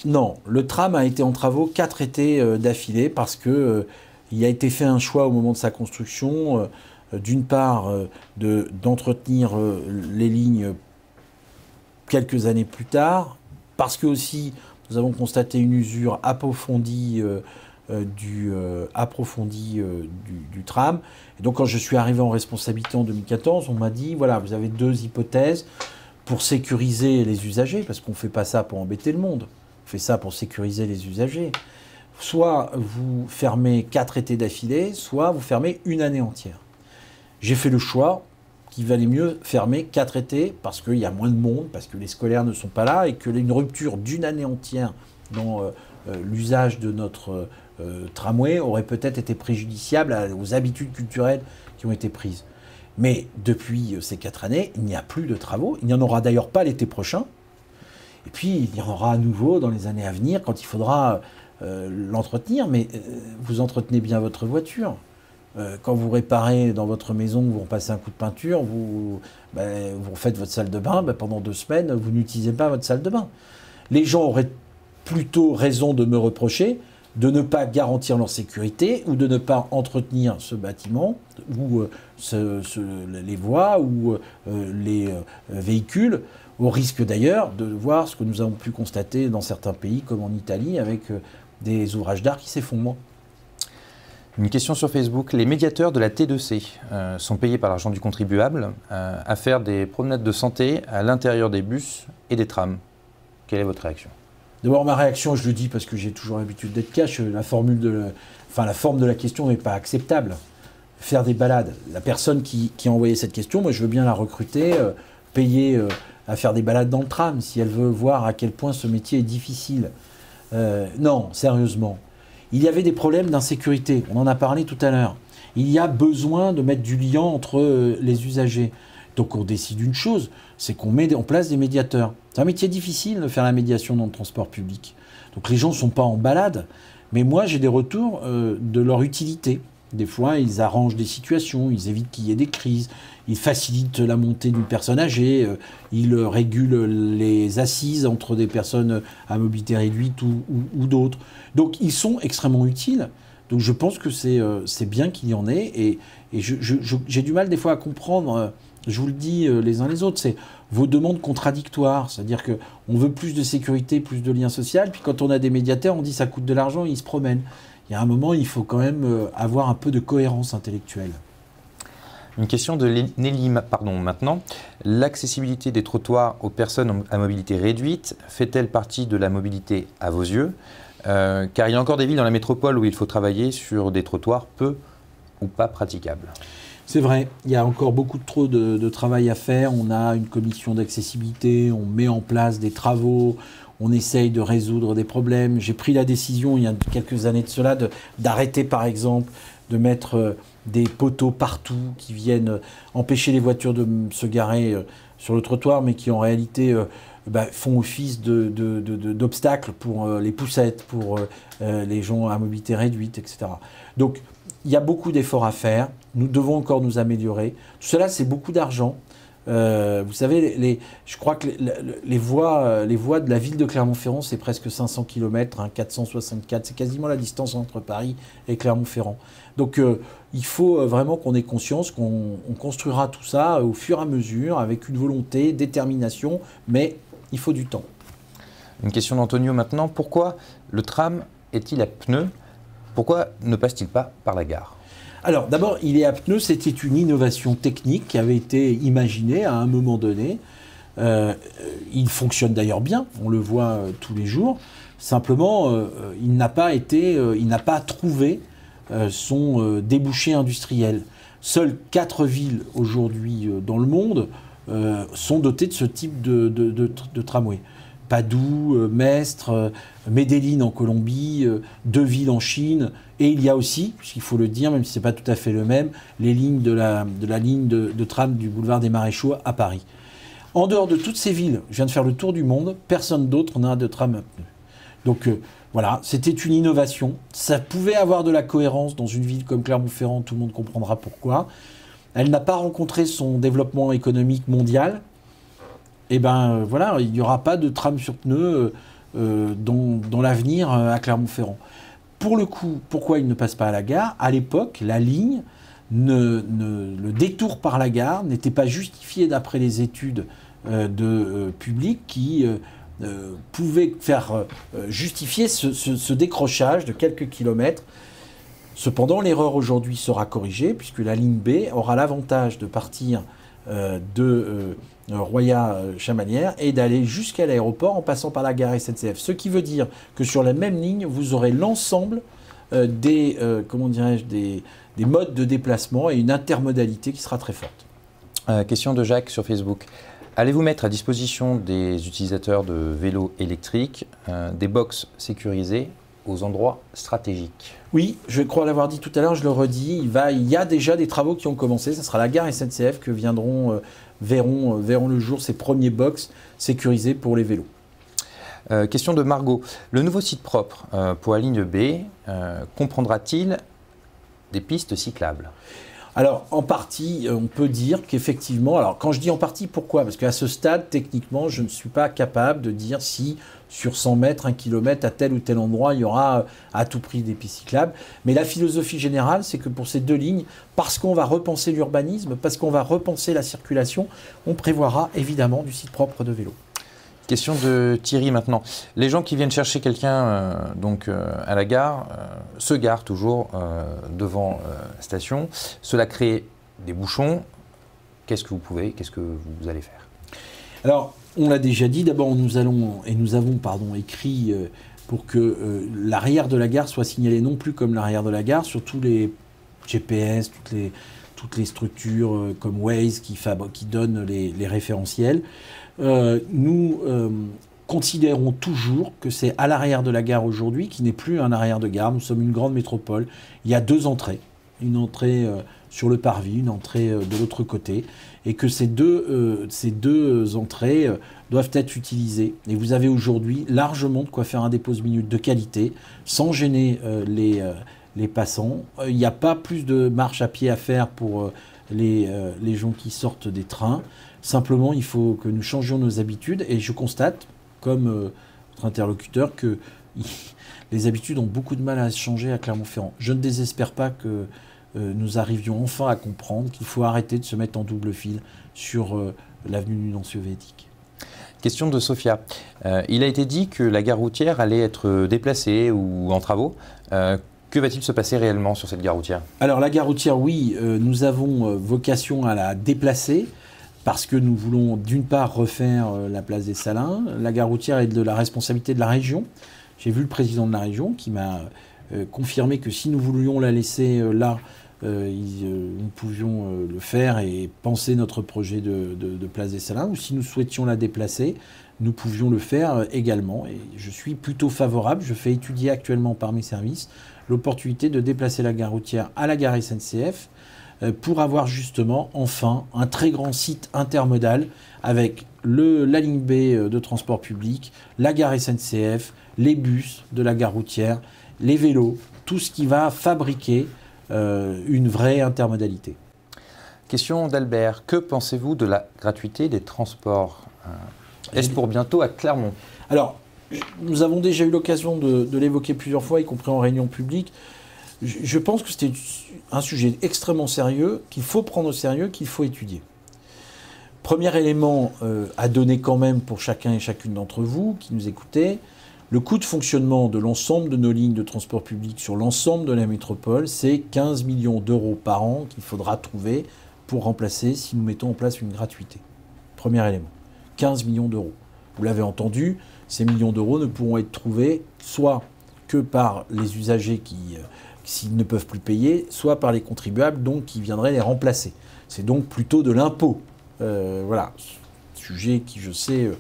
non, le tram a été en travaux 4 étés d'affilée parce que il a été fait un choix au moment de sa construction, d'une part d'entretenir les lignes quelques années plus tard, parce que aussi nous avons constaté une usure approfondie du tram. Et donc quand je suis arrivé en responsabilité en 2014, on m'a dit, voilà, vous avez 2 hypothèses pour sécuriser les usagers, parce qu'on ne fait pas ça pour embêter le monde, on fait ça pour sécuriser les usagers. Soit vous fermez 4 étés d'affilée, soit vous fermez une année entière. J'ai fait le choix qu'il valait mieux fermer 4 étés parce qu'il y a moins de monde, parce que les scolaires ne sont pas là et qu'une rupture d'une année entière dans l'usage de notre tramway aurait peut-être été préjudiciable aux habitudes culturelles qui ont été prises. Mais depuis ces 4 années, il n'y a plus de travaux. Il n'y en aura d'ailleurs pas l'été prochain. Et puis, il y en aura à nouveau dans les années à venir quand il faudra l'entretenir. Mais vous entretenez bien votre voiture. Quand vous réparez dans votre maison, vous repassez un coup de peinture, vous refaites votre salle de bain, pendant 2 semaines, vous n'utilisez pas votre salle de bain. Les gens auraient plutôt raison de me reprocher de ne pas garantir leur sécurité ou de ne pas entretenir ce bâtiment ou les voies ou les véhicules, au risque d'ailleurs de voir ce que nous avons pu constater dans certains pays comme en Italie avec des ouvrages d'art qui s'effondrent. Une question sur Facebook. Les médiateurs de la T2C sont payés par l'argent du contribuable à faire des promenades de santé à l'intérieur des bus et des trams. Quelle est votre réaction ? D'abord, ma réaction, je le dis parce que j'ai toujours l'habitude d'être cash, la forme de la question n'est pas acceptable. Faire des balades. La personne qui a envoyé cette question, moi je veux bien la recruter, payer à faire des balades dans le tram si elle veut voir à quel point ce métier est difficile. Non, sérieusement. Il y avait des problèmes d'insécurité, on en a parlé tout à l'heure. Il y a besoin de mettre du lien entre les usagers. Donc on décide une chose, c'est qu'on met en place des médiateurs. C'est un métier difficile de faire la médiation dans le transport public. Donc les gens ne sont pas en balade, mais moi j'ai des retours de leur utilité. Des fois, ils arrangent des situations, ils évitent qu'il y ait des crises, ils facilitent la montée d'une personne âgée, ils régulent les assises entre des personnes à mobilité réduite ou d'autres. Donc ils sont extrêmement utiles. Donc je pense que c'est bien qu'il y en ait. Et j'ai du mal des fois à comprendre, je vous le dis les uns les autres, c'est vos demandes contradictoires. C'est-à-dire qu'on veut plus de sécurité, plus de lien social, puis quand on a des médiateurs, on dit ça coûte de l'argent et ils se promènent. Il y a un moment, il faut quand même avoir un peu de cohérence intellectuelle. Une question de Nelly maintenant. L'accessibilité des trottoirs aux personnes à mobilité réduite fait-elle partie de la mobilité à vos yeux? Car il y a encore des villes dans la métropole où il faut travailler sur des trottoirs peu ou pas praticables. C'est vrai, il y a encore beaucoup trop de travail à faire. On a une commission d'accessibilité, on met en place des travaux, on essaye de résoudre des problèmes. J'ai pris la décision, il y a quelques années de cela, d'arrêter par exemple de mettre des poteaux partout qui viennent empêcher les voitures de se garer sur le trottoir, mais qui en réalité font office d'obstacles pour les poussettes, pour les gens à mobilité réduite, etc. Donc il y a beaucoup d'efforts à faire. Nous devons encore nous améliorer. Tout cela, c'est beaucoup d'argent. Vous savez, je crois que les voies de la ville de Clermont-Ferrand, c'est presque 500 km, 464. C'est quasiment la distance entre Paris et Clermont-Ferrand. Donc il faut vraiment qu'on ait conscience qu'on construira tout ça au fur et à mesure, avec une volonté, détermination, mais il faut du temps. Une question d'Antonio maintenant. Pourquoi le tram est-il à pneus? Pourquoi ne passe-t-il pas par la gare? Alors d'abord, il est à pneus, c'était une innovation technique qui avait été imaginée à un moment donné. Il fonctionne d'ailleurs bien, on le voit tous les jours. Simplement, il n'a pas trouvé son débouché industriel. Seules 4 villes aujourd'hui dans le monde sont dotées de ce type de tramway. Padoue, Mestre, Medellín en Colombie, 2 villes en Chine, et il y a aussi, puisqu'il faut le dire, même si ce n'est pas tout à fait le même, les lignes de la ligne de tram du boulevard des Maréchaux à Paris. En dehors de toutes ces villes, je viens de faire le tour du monde, personne d'autre n'a de tram à pneus. Donc voilà, c'était une innovation. Ça pouvait avoir de la cohérence dans une ville comme Clermont-Ferrand, tout le monde comprendra pourquoi. Elle n'a pas rencontré son développement économique mondial. Et ben voilà, il n'y aura pas de tram sur pneus dans l'avenir à Clermont-Ferrand. Pour le coup, pourquoi il ne passe pas à la gare? À l'époque, la ligne, le détour par la gare n'était pas justifié d'après les études publiques qui pouvaient faire justifier ce décrochage de quelques kilomètres. Cependant, l'erreur aujourd'hui sera corrigée puisque la ligne B aura l'avantage de partir de Roya-Chamalières et d'aller jusqu'à l'aéroport en passant par la gare SNCF. Ce qui veut dire que sur la même ligne, vous aurez l'ensemble des modes de déplacement et une intermodalité qui sera très forte. Question de Jacques sur Facebook. Allez-vous mettre à disposition des utilisateurs de vélos électriques des box sécurisées aux endroits stratégiques? Oui, je crois l'avoir dit tout à l'heure, je le redis, il y a déjà des travaux qui ont commencé, ce sera la gare SNCF que verront le jour ces premiers box sécurisés pour les vélos. Question de Margot. Le nouveau site propre pour la ligne B comprendra-t-il des pistes cyclables? Alors, en partie, on peut dire qu'effectivement, alors quand je dis en partie, pourquoi? Parce qu'à ce stade, techniquement, je ne suis pas capable de dire si sur 100 mètres, 1 kilomètre, à tel ou tel endroit, il y aura à tout prix des pistes cyclables. Mais la philosophie générale, c'est que pour ces 2 lignes, parce qu'on va repenser l'urbanisme, parce qu'on va repenser la circulation, on prévoira évidemment du site propre de vélo. Question de Thierry maintenant. Les gens qui viennent chercher quelqu'un à la gare se garent toujours devant la station. Cela crée des bouchons. Qu'est-ce que vous allez faire? Alors, On l'a déjà dit, d'abord nous avons écrit pour que l'arrière de la gare soit signalé non plus comme l'arrière de la gare sur tous les GPS, toutes les structures comme Waze qui donnent les référentiels. Nous considérons toujours que c'est à l'arrière de la gare aujourd'hui, qui n'est plus un arrière de gare. Nous sommes une grande métropole. Il y a 2 entrées. Une entrée sur le parvis, une entrée de l'autre côté. Et que ces deux entrées doivent être utilisées. Et vous avez aujourd'hui largement de quoi faire un dépose-minute de qualité, sans gêner les passants. Il n'y a pas plus de marche à pied à faire pour les gens qui sortent des trains. Simplement, il faut que nous changions nos habitudes. Et je constate, comme notre interlocuteur, que les habitudes ont beaucoup de mal à se changer à Clermont-Ferrand. Je ne désespère pas que nous arrivions enfin à comprendre qu'il faut arrêter de se mettre en double fil sur l'avenue de l'Union soviétique. Question de Sophia. Il a été dit que la gare routière allait être déplacée ou en travaux. Que va-t-il se passer réellement sur cette gare routière? Alors la gare routière, oui, nous avons vocation à la déplacer parce que nous voulons d'une part refaire la place des Salins. La gare routière est de la responsabilité de la région. J'ai vu le président de la région qui m'a confirmé que si nous voulions la laisser là, nous pouvions le faire et penser notre projet de place des Salins, ou si nous souhaitions la déplacer, nous pouvions le faire également. Et je suis plutôt favorable, je fais étudier actuellement par mes services l'opportunité de déplacer la gare routière à la gare SNCF pour avoir justement enfin un très grand site intermodal avec la ligne B de transport public, la gare SNCF, les bus de la gare routière, les vélos, tout ce qui va fabriquer une vraie intermodalité. Question d'Albert. Que pensez-vous de la gratuité des transports? Est-ce pour bientôt à Clermont? Alors, nous avons déjà eu l'occasion de l'évoquer plusieurs fois, y compris en réunion publique. Je pense que c'était un sujet extrêmement sérieux, qu'il faut prendre au sérieux, qu'il faut étudier. Premier élément à donner quand même pour chacun et chacune d'entre vous qui nous écoutez, le coût de fonctionnement de l'ensemble de nos lignes de transport public sur l'ensemble de la métropole, c'est 15 millions d'euros par an qu'il faudra trouver pour remplacer si nous mettons en place une gratuité. Premier élément, 15 millions d'euros. Vous l'avez entendu, ces millions d'euros ne pourront être trouvés soit que par les usagers s'ils ne peuvent plus payer, soit par les contribuables donc qui viendraient les remplacer. C'est donc plutôt de l'impôt. Voilà, sujet qui, je sais,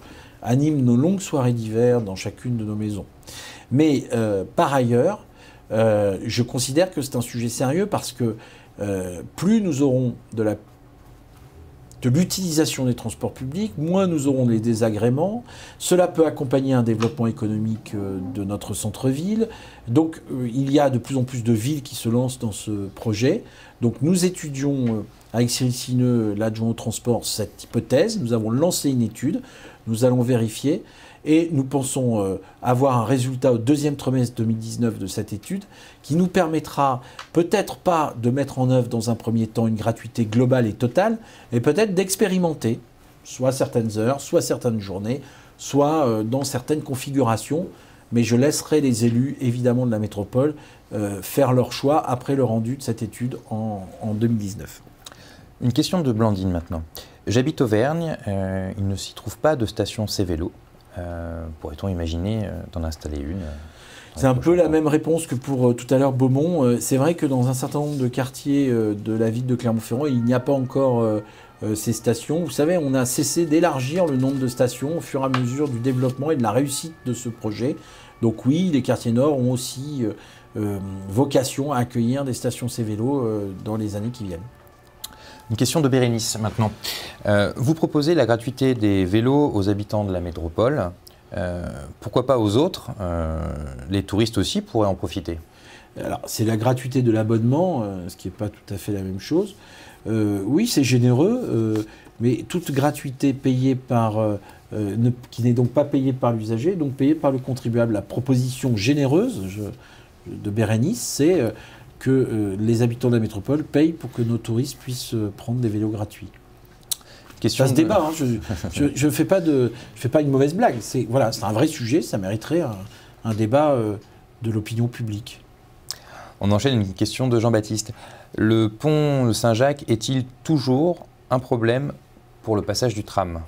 anime nos longues soirées d'hiver dans chacune de nos maisons. Mais par ailleurs, je considère que c'est un sujet sérieux parce que plus nous aurons de l'utilisation des transports publics, moins nous aurons les désagréments. Cela peut accompagner un développement économique de notre centre-ville. Donc il y a de plus en plus de villes qui se lancent dans ce projet. Donc nous étudions avec Cyril Sineux, l'adjoint au transport, cette hypothèse. Nous avons lancé une étude, nous allons vérifier et nous pensons avoir un résultat au 2e trimestre 2019 de cette étude qui nous permettra peut-être pas de mettre en œuvre dans un premier temps une gratuité globale et totale, mais peut-être d'expérimenter, soit certaines heures, soit certaines journées, soit dans certaines configurations. Mais je laisserai les élus, évidemment, de la métropole faire leur choix après le rendu de cette étude en 2019. Une question de Blandine maintenant. J'habite Auvergne, il ne s'y trouve pas de station C-Vélo. Pourrait-on imaginer d'en installer une? C'est un peu la même réponse que pour tout à l'heure Beaumont. C'est vrai que dans un certain nombre de quartiers de la ville de Clermont-Ferrand, il n'y a pas encore ces stations. Vous savez, on a cessé d'élargir le nombre de stations au fur et à mesure du développement et de la réussite de ce projet. Donc oui, les quartiers nord ont aussi vocation à accueillir des stations C-Vélo dans les années qui viennent. Une question de Bérénice maintenant. Vous proposez la gratuité des vélos aux habitants de la métropole. Pourquoi pas aux autres? Les touristes aussi pourraient en profiter. Alors, c'est la gratuité de l'abonnement, ce qui n'est pas tout à fait la même chose. Oui, c'est généreux, mais toute gratuité payée qui n'est donc pas payée par l'usager, donc payée par le contribuable. La proposition généreuse de Bérénice, c'est que les habitants de la métropole payent pour que nos touristes puissent prendre des vélos gratuits. Ça se débat, hein, je ne fais pas une mauvaise blague. C'est un vrai sujet, ça mériterait un débat de l'opinion publique. On enchaîne une question de Jean-Baptiste. Le pont de Saint-Jacques est-il toujours un problème pour le passage du tram?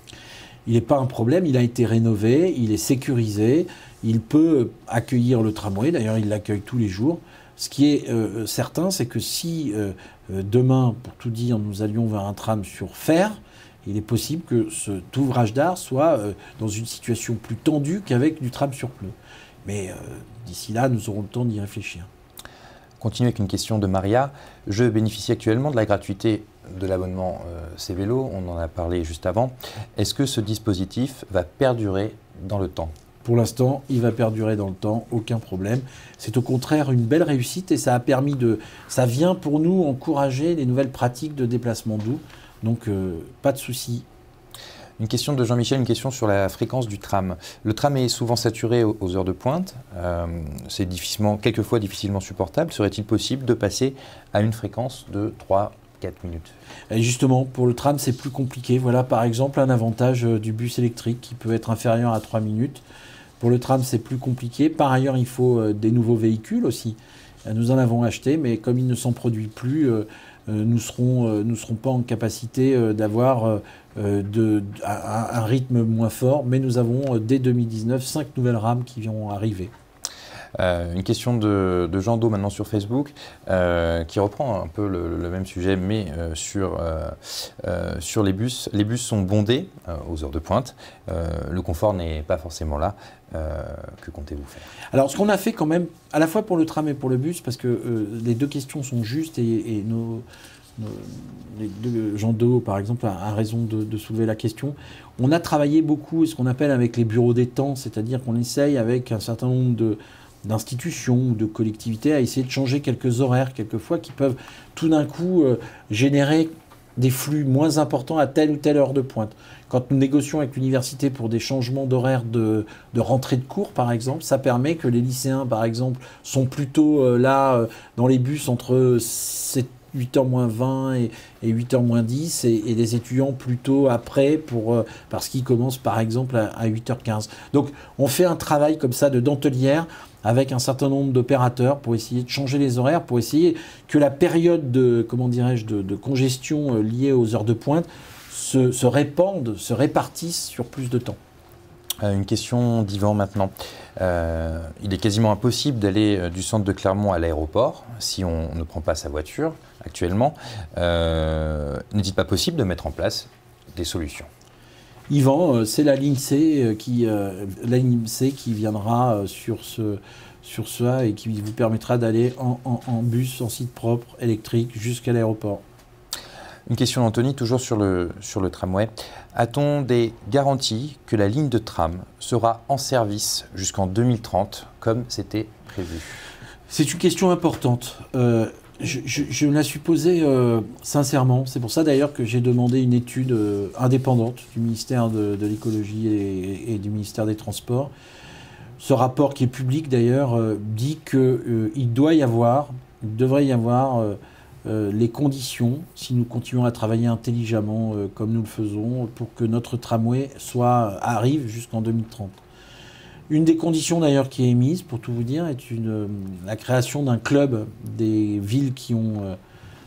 il n'est pas un problème, il a été rénové, il est sécurisé, il peut accueillir le tramway, d'ailleurs il l'accueille tous les jours. Ce qui est certain, c'est que si demain, pour tout dire, nous allions vers un tram sur fer, il est possible que cet ouvrage d'art soit dans une situation plus tendue qu'avec du tram sur pneus. Mais d'ici là, nous aurons le temps d'y réfléchir. Continuez avec une question de Maria. Je bénéficie actuellement de la gratuité de l'abonnement C-Vélo, on en a parlé juste avant. Est-ce que ce dispositif va perdurer dans le temps ? Pour l'instant, il va perdurer dans le temps, aucun problème. C'est au contraire une belle réussite et ça a permis ça vient pour nous encourager les nouvelles pratiques de déplacement doux. Donc, pas de souci. Une question de Jean-Michel, une question sur la fréquence du tram. Le tram est souvent saturé aux heures de pointe. C'est quelquefois difficilement supportable. Serait-il possible de passer à une fréquence de 3-4 minutes ? Et justement, pour le tram, c'est plus compliqué. Voilà, par exemple, un avantage du bus électrique qui peut être inférieur à 3 minutes. Pour le tram, c'est plus compliqué. Par ailleurs, il faut des nouveaux véhicules aussi. Nous en avons acheté, mais comme il ne s'en produit plus, nous serons pas en capacité d'avoir un rythme moins fort. Mais nous avons, dès 2019, 5 nouvelles rames qui vont arriver. Une question de Jean Do maintenant sur Facebook qui reprend un peu le même sujet mais sur les bus. Les bus sont bondés aux heures de pointe. Le confort n'est pas forcément là. Que comptez-vous faire ? Alors ce qu'on a fait quand même, à la fois pour le tram et pour le bus, parce que les deux questions sont justes et Jean Do, par exemple, a raison de soulever la question. On a travaillé beaucoup ce qu'on appelle avec les bureaux des temps, c'est-à-dire qu'on essaye avec un certain nombre d'institutions ou de collectivités à essayer de changer quelques horaires, quelquefois, qui peuvent tout d'un coup générer des flux moins importants à telle ou telle heure de pointe. Quand nous négocions avec l'université pour des changements d'horaire de rentrée de cours, par exemple, ça permet que les lycéens, par exemple, sont plutôt là dans les bus entre 8h moins 20 et 8h moins 10 et les étudiants plutôt après parce qu'ils commencent par exemple à 8h15. Donc on fait un travail comme ça de dentelière avec un certain nombre d'opérateurs pour essayer de changer les horaires, pour essayer que la période de congestion liée aux heures de pointe se répande, se répartisse sur plus de temps. Une question d'Yvan maintenant. Il est quasiment impossible d'aller du centre de Clermont à l'aéroport si on ne prend pas sa voiture actuellement. N'est-il pas possible de mettre en place des solutions ? Yvan, c'est la ligne C qui viendra sur ça et qui vous permettra d'aller en bus, en site propre, électrique, jusqu'à l'aéroport. Une question d'Anthony, toujours sur le tramway. A-t-on des garanties que la ligne de tram sera en service jusqu'en 2030, comme c'était prévu ? C'est une question importante. Je me la suis posée sincèrement. C'est pour ça d'ailleurs que j'ai demandé une étude indépendante du ministère de l'écologie et du ministère des Transports. Ce rapport qui est public d'ailleurs dit qu'il devrait y avoir les conditions, si nous continuons à travailler intelligemment comme nous le faisons, pour que notre tramway arrive jusqu'en 2030. Une des conditions d'ailleurs qui est émise, pour tout vous dire, est la création d'un club des villes qui ont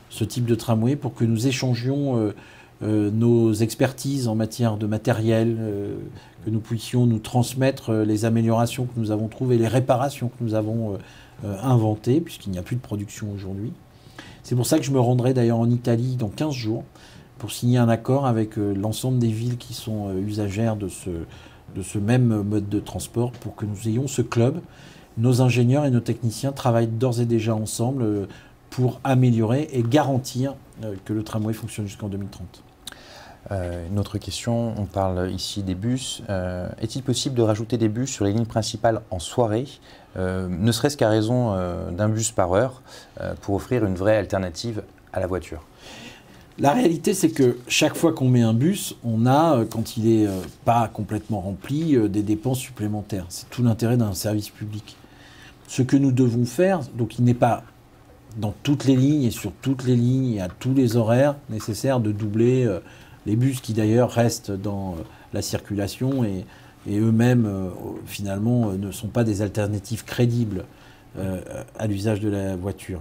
ce type de tramway pour que nous échangions nos expertises en matière de matériel, que nous puissions nous transmettre les améliorations que nous avons trouvées, les réparations que nous avons inventées, puisqu'il n'y a plus de production aujourd'hui. C'est pour ça que je me rendrai d'ailleurs en Italie dans 15 jours pour signer un accord avec l'ensemble des villes qui sont usagères de ce même mode de transport pour que nous ayons ce club. Nos ingénieurs et nos techniciens travaillent d'ores et déjà ensemble pour améliorer et garantir que le tramway fonctionne jusqu'en 2030. Une autre question, on parle ici des bus. Est-il possible de rajouter des bus sur les lignes principales en soirée, ne serait-ce qu'à raison d'un bus par heure, pour offrir une vraie alternative à la voiture ? La réalité, c'est que chaque fois qu'on met un bus, on a, quand il n'est pas complètement rempli, des dépenses supplémentaires. C'est tout l'intérêt d'un service public. Ce que nous devons faire, donc il n'est pas dans toutes les lignes et sur toutes les lignes et à tous les horaires nécessaire de doubler les bus qui d'ailleurs restent dans la circulation et eux-mêmes finalement ne sont pas des alternatives crédibles à l'usage de la voiture.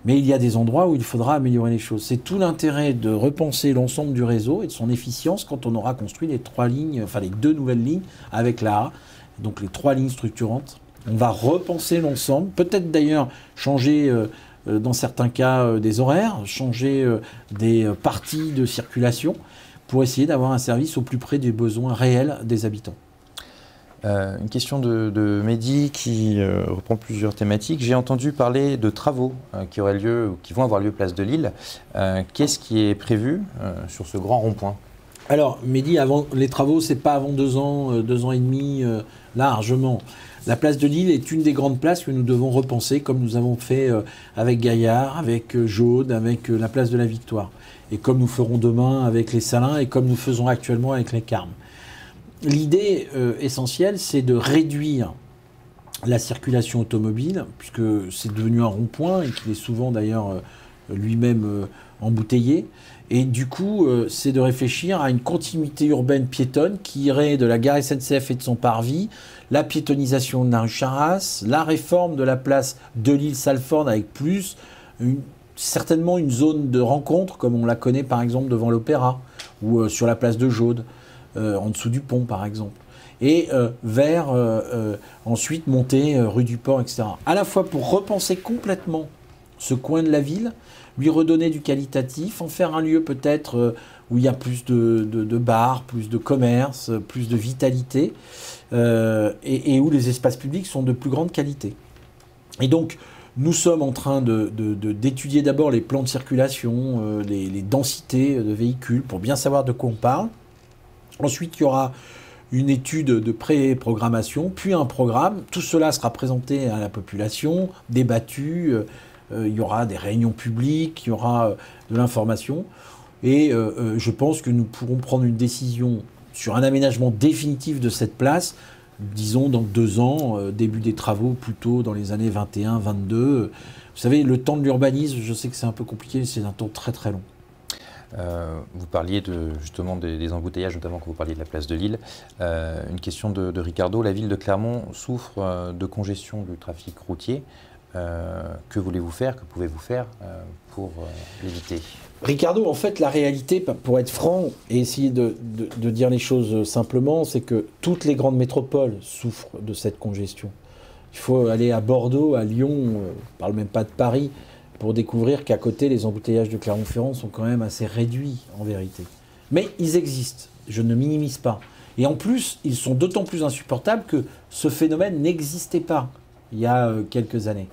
Mais il y a des endroits où il faudra améliorer les choses. C'est tout l'intérêt de repenser l'ensemble du réseau et de son efficience quand on aura construit les 3 lignes, enfin les 2 nouvelles lignes avec la A, donc les 3 lignes structurantes. On va repenser l'ensemble, peut-être d'ailleurs changer dans certains cas des horaires, changer des parties de circulation pour essayer d'avoir un service au plus près des besoins réels des habitants. Une question de Mehdi qui reprend plusieurs thématiques. J'ai entendu parler de travaux qui auraient lieu ou qui vont avoir lieu place de Lille. Qu'est-ce qui est prévu sur ce grand rond-point? Alors, Mehdi, avant les travaux, c'est pas avant 2 ans, 2 ans et demi, largement. La place de Lille est une des grandes places que nous devons repenser, comme nous avons fait avec Gaillard, avec Jaude, avec la place de la Victoire. Et comme nous ferons demain avec les Salins et comme nous faisons actuellement avec les Carmes. L'idée essentielle, c'est de réduire la circulation automobile, puisque c'est devenu un rond-point et qu'il est souvent d'ailleurs lui-même embouteillé. Et du coup, c'est de réfléchir à une continuité urbaine piétonne qui irait de la gare SNCF et de son parvis, la piétonisation de la rue Charras, la réforme de la place de Lille-Salford avec certainement une zone de rencontre, comme on la connaît par exemple devant l'Opéra ou sur la place de Jaude. En dessous du pont par exemple, et vers ensuite monter rue du Port, etc. À la fois pour repenser complètement ce coin de la ville, lui redonner du qualitatif, en faire un lieu peut-être où il y a plus de bars, plus de commerce, plus de vitalité, et où les espaces publics sont de plus grande qualité. Et donc, nous sommes en train d'étudier d'abord les plans de circulation, les densités de véhicules, pour bien savoir de quoi on parle. Ensuite, il y aura une étude de pré-programmation, puis un programme. Tout cela sera présenté à la population, débattu. Il y aura des réunions publiques, il y aura de l'information. Et je pense que nous pourrons prendre une décision sur un aménagement définitif de cette place, disons dans 2 ans, début des travaux plutôt dans les années 21-22. Vous savez, le temps de l'urbanisme, je sais que c'est un peu compliqué, c'est un temps très très long. Vous parliez justement des embouteillages, notamment quand vous parliez de la place de Lille. Une question de Ricardo. La ville de Clermont souffre de congestion du trafic routier. Que voulez-vous faire, que pouvez-vous faire pour l'éviter? Ricardo, en fait, la réalité, pour être franc et essayer de dire les choses simplement, c'est que toutes les grandes métropoles souffrent de cette congestion. Il faut aller à Bordeaux, à Lyon, on ne parle même pas de Paris, pour découvrir qu'à côté, les embouteillages de Clermont-Ferrand sont quand même assez réduits, en vérité. Mais ils existent, je ne minimise pas. Et en plus, ils sont d'autant plus insupportables que ce phénomène n'existait pas il y a quelques années.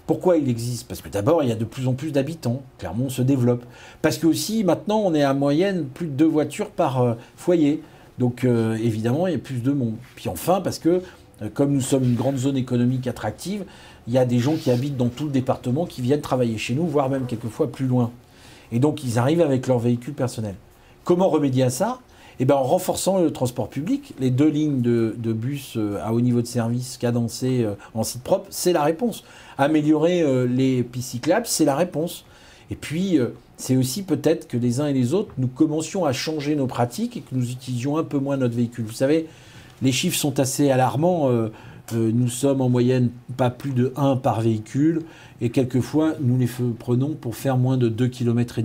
Pourquoi il existe? Parce que d'abord, il y a de plus en plus d'habitants. Clermont se développe. Parce que aussi, maintenant, on est à moyenne plus de 2 voitures par foyer. Donc, évidemment, il y a plus de monde. Puis enfin, parce que, comme nous sommes une grande zone économique attractive, il y a des gens qui habitent dans tout le département qui viennent travailler chez nous, voire même quelquefois plus loin. Et donc, ils arrivent avec leur véhicule personnel. Comment remédier à ça? Eh bien, en renforçant le transport public. Les 2 lignes de bus à haut niveau de service cadencées en site propre, c'est la réponse. Améliorer les pistes cyclables, c'est la réponse. Et puis, c'est aussi peut-être que les uns et les autres, nous commencions à changer nos pratiques et que nous utilisions un peu moins notre véhicule. Vous savez, les chiffres sont assez alarmants. Nous sommes en moyenne pas plus de 1 par véhicule et quelquefois nous les prenons pour faire moins de 2,5 km.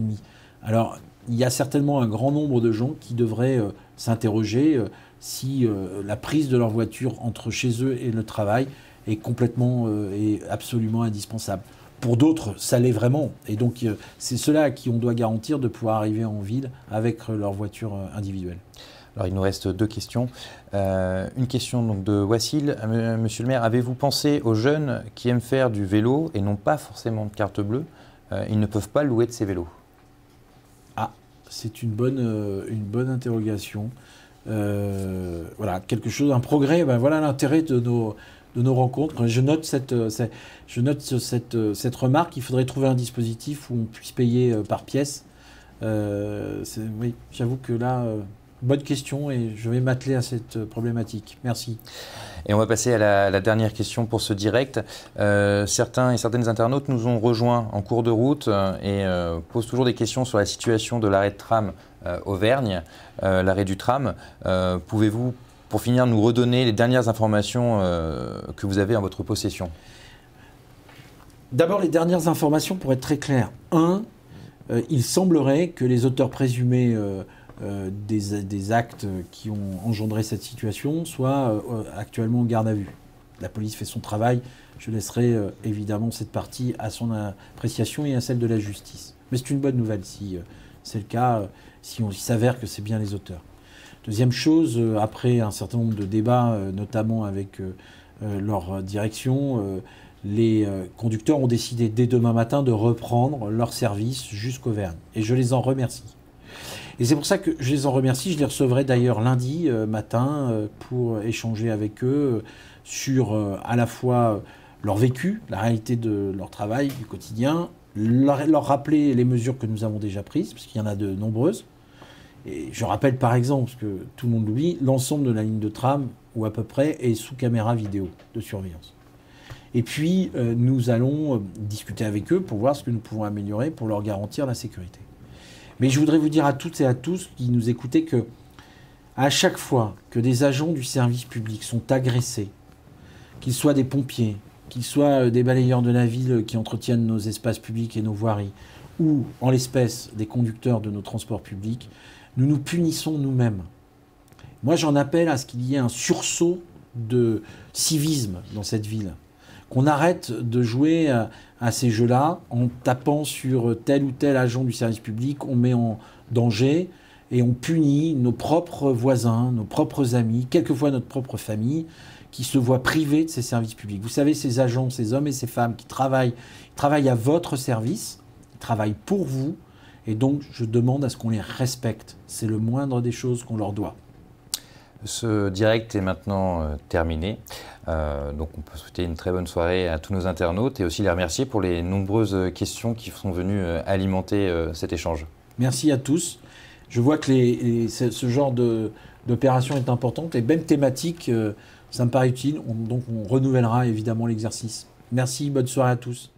Alors il y a certainement un grand nombre de gens qui devraient s'interroger si la prise de leur voiture entre chez eux et le travail est complètement et absolument indispensable. Pour d'autres, ça l'est vraiment. Et donc c'est ceux-là à qui on doit garantir de pouvoir arriver en ville avec leur voiture individuelle. Alors, il nous reste 2 questions. Une question donc, de Wassil. Monsieur le maire, avez-vous pensé aux jeunes qui aiment faire du vélo et n'ont pas forcément de carte bleue? Ils ne peuvent pas louer de ces vélos. Ah, c'est une bonne interrogation. Voilà, quelque chose, un progrès. Ben, voilà l'intérêt de nos rencontres. Je note cette remarque. Il faudrait trouver un dispositif où on puisse payer par pièce. Oui, j'avoue que là... bonne question et je vais m'atteler à cette problématique. Merci. Et on va passer à la dernière question pour ce direct. Certains et certaines internautes nous ont rejoints en cours de route et posent toujours des questions sur la situation de l'arrêt de tram Auvergne, l'arrêt du tram. Pouvez-vous, pour finir, nous redonner les dernières informations que vous avez en votre possession? D'abord, les dernières informations pour être très clair. Il semblerait que les auteurs présumés des actes qui ont engendré cette situation soient actuellement en garde à vue. La police fait son travail. Je laisserai évidemment cette partie à son appréciation et à celle de la justice. Mais c'est une bonne nouvelle si c'est le cas, si on s'avère que c'est bien les auteurs. Deuxième chose, après un certain nombre de débats, notamment avec leur direction, les conducteurs ont décidé dès demain matin de reprendre leur service jusqu'Auvergne. Et je les en remercie. Et c'est pour ça que je les en remercie. Je les recevrai d'ailleurs lundi matin pour échanger avec eux sur à la fois leur vécu, la réalité de leur travail du quotidien, leur rappeler les mesures que nous avons déjà prises, parce qu'il y en a de nombreuses. Et je rappelle par exemple, parce que tout le monde l'oublie, l'ensemble de la ligne de tram, ou à peu près, est sous caméra vidéo de surveillance. Et puis, nous allons discuter avec eux pour voir ce que nous pouvons améliorer pour leur garantir la sécurité. Mais je voudrais vous dire à toutes et à tous qui nous écoutez que à chaque fois que des agents du service public sont agressés, qu'ils soient des pompiers, qu'ils soient des balayeurs de la ville qui entretiennent nos espaces publics et nos voiries, ou en l'espèce des conducteurs de nos transports publics, nous nous punissons nous-mêmes. Moi, j'en appelle à ce qu'il y ait un sursaut de civisme dans cette ville. Qu'on arrête de jouer à ces jeux-là en tapant sur tel ou tel agent du service public, on met en danger et on punit nos propres voisins, nos propres amis, quelquefois notre propre famille, qui se voient privés de ces services publics. Vous savez, ces agents, ces hommes et ces femmes qui travaillent à votre service, ils travaillent pour vous, et donc je demande à ce qu'on les respecte. C'est le moindre des choses qu'on leur doit. Ce direct est maintenant terminé. Donc on peut souhaiter une très bonne soirée à tous nos internautes et aussi les remercier pour les nombreuses questions qui sont venues alimenter cet échange. Merci à tous. Je vois que ce genre d'opération est importante. Les mêmes thématiques, ça me paraît utile. Donc on renouvellera évidemment l'exercice. Merci, bonne soirée à tous.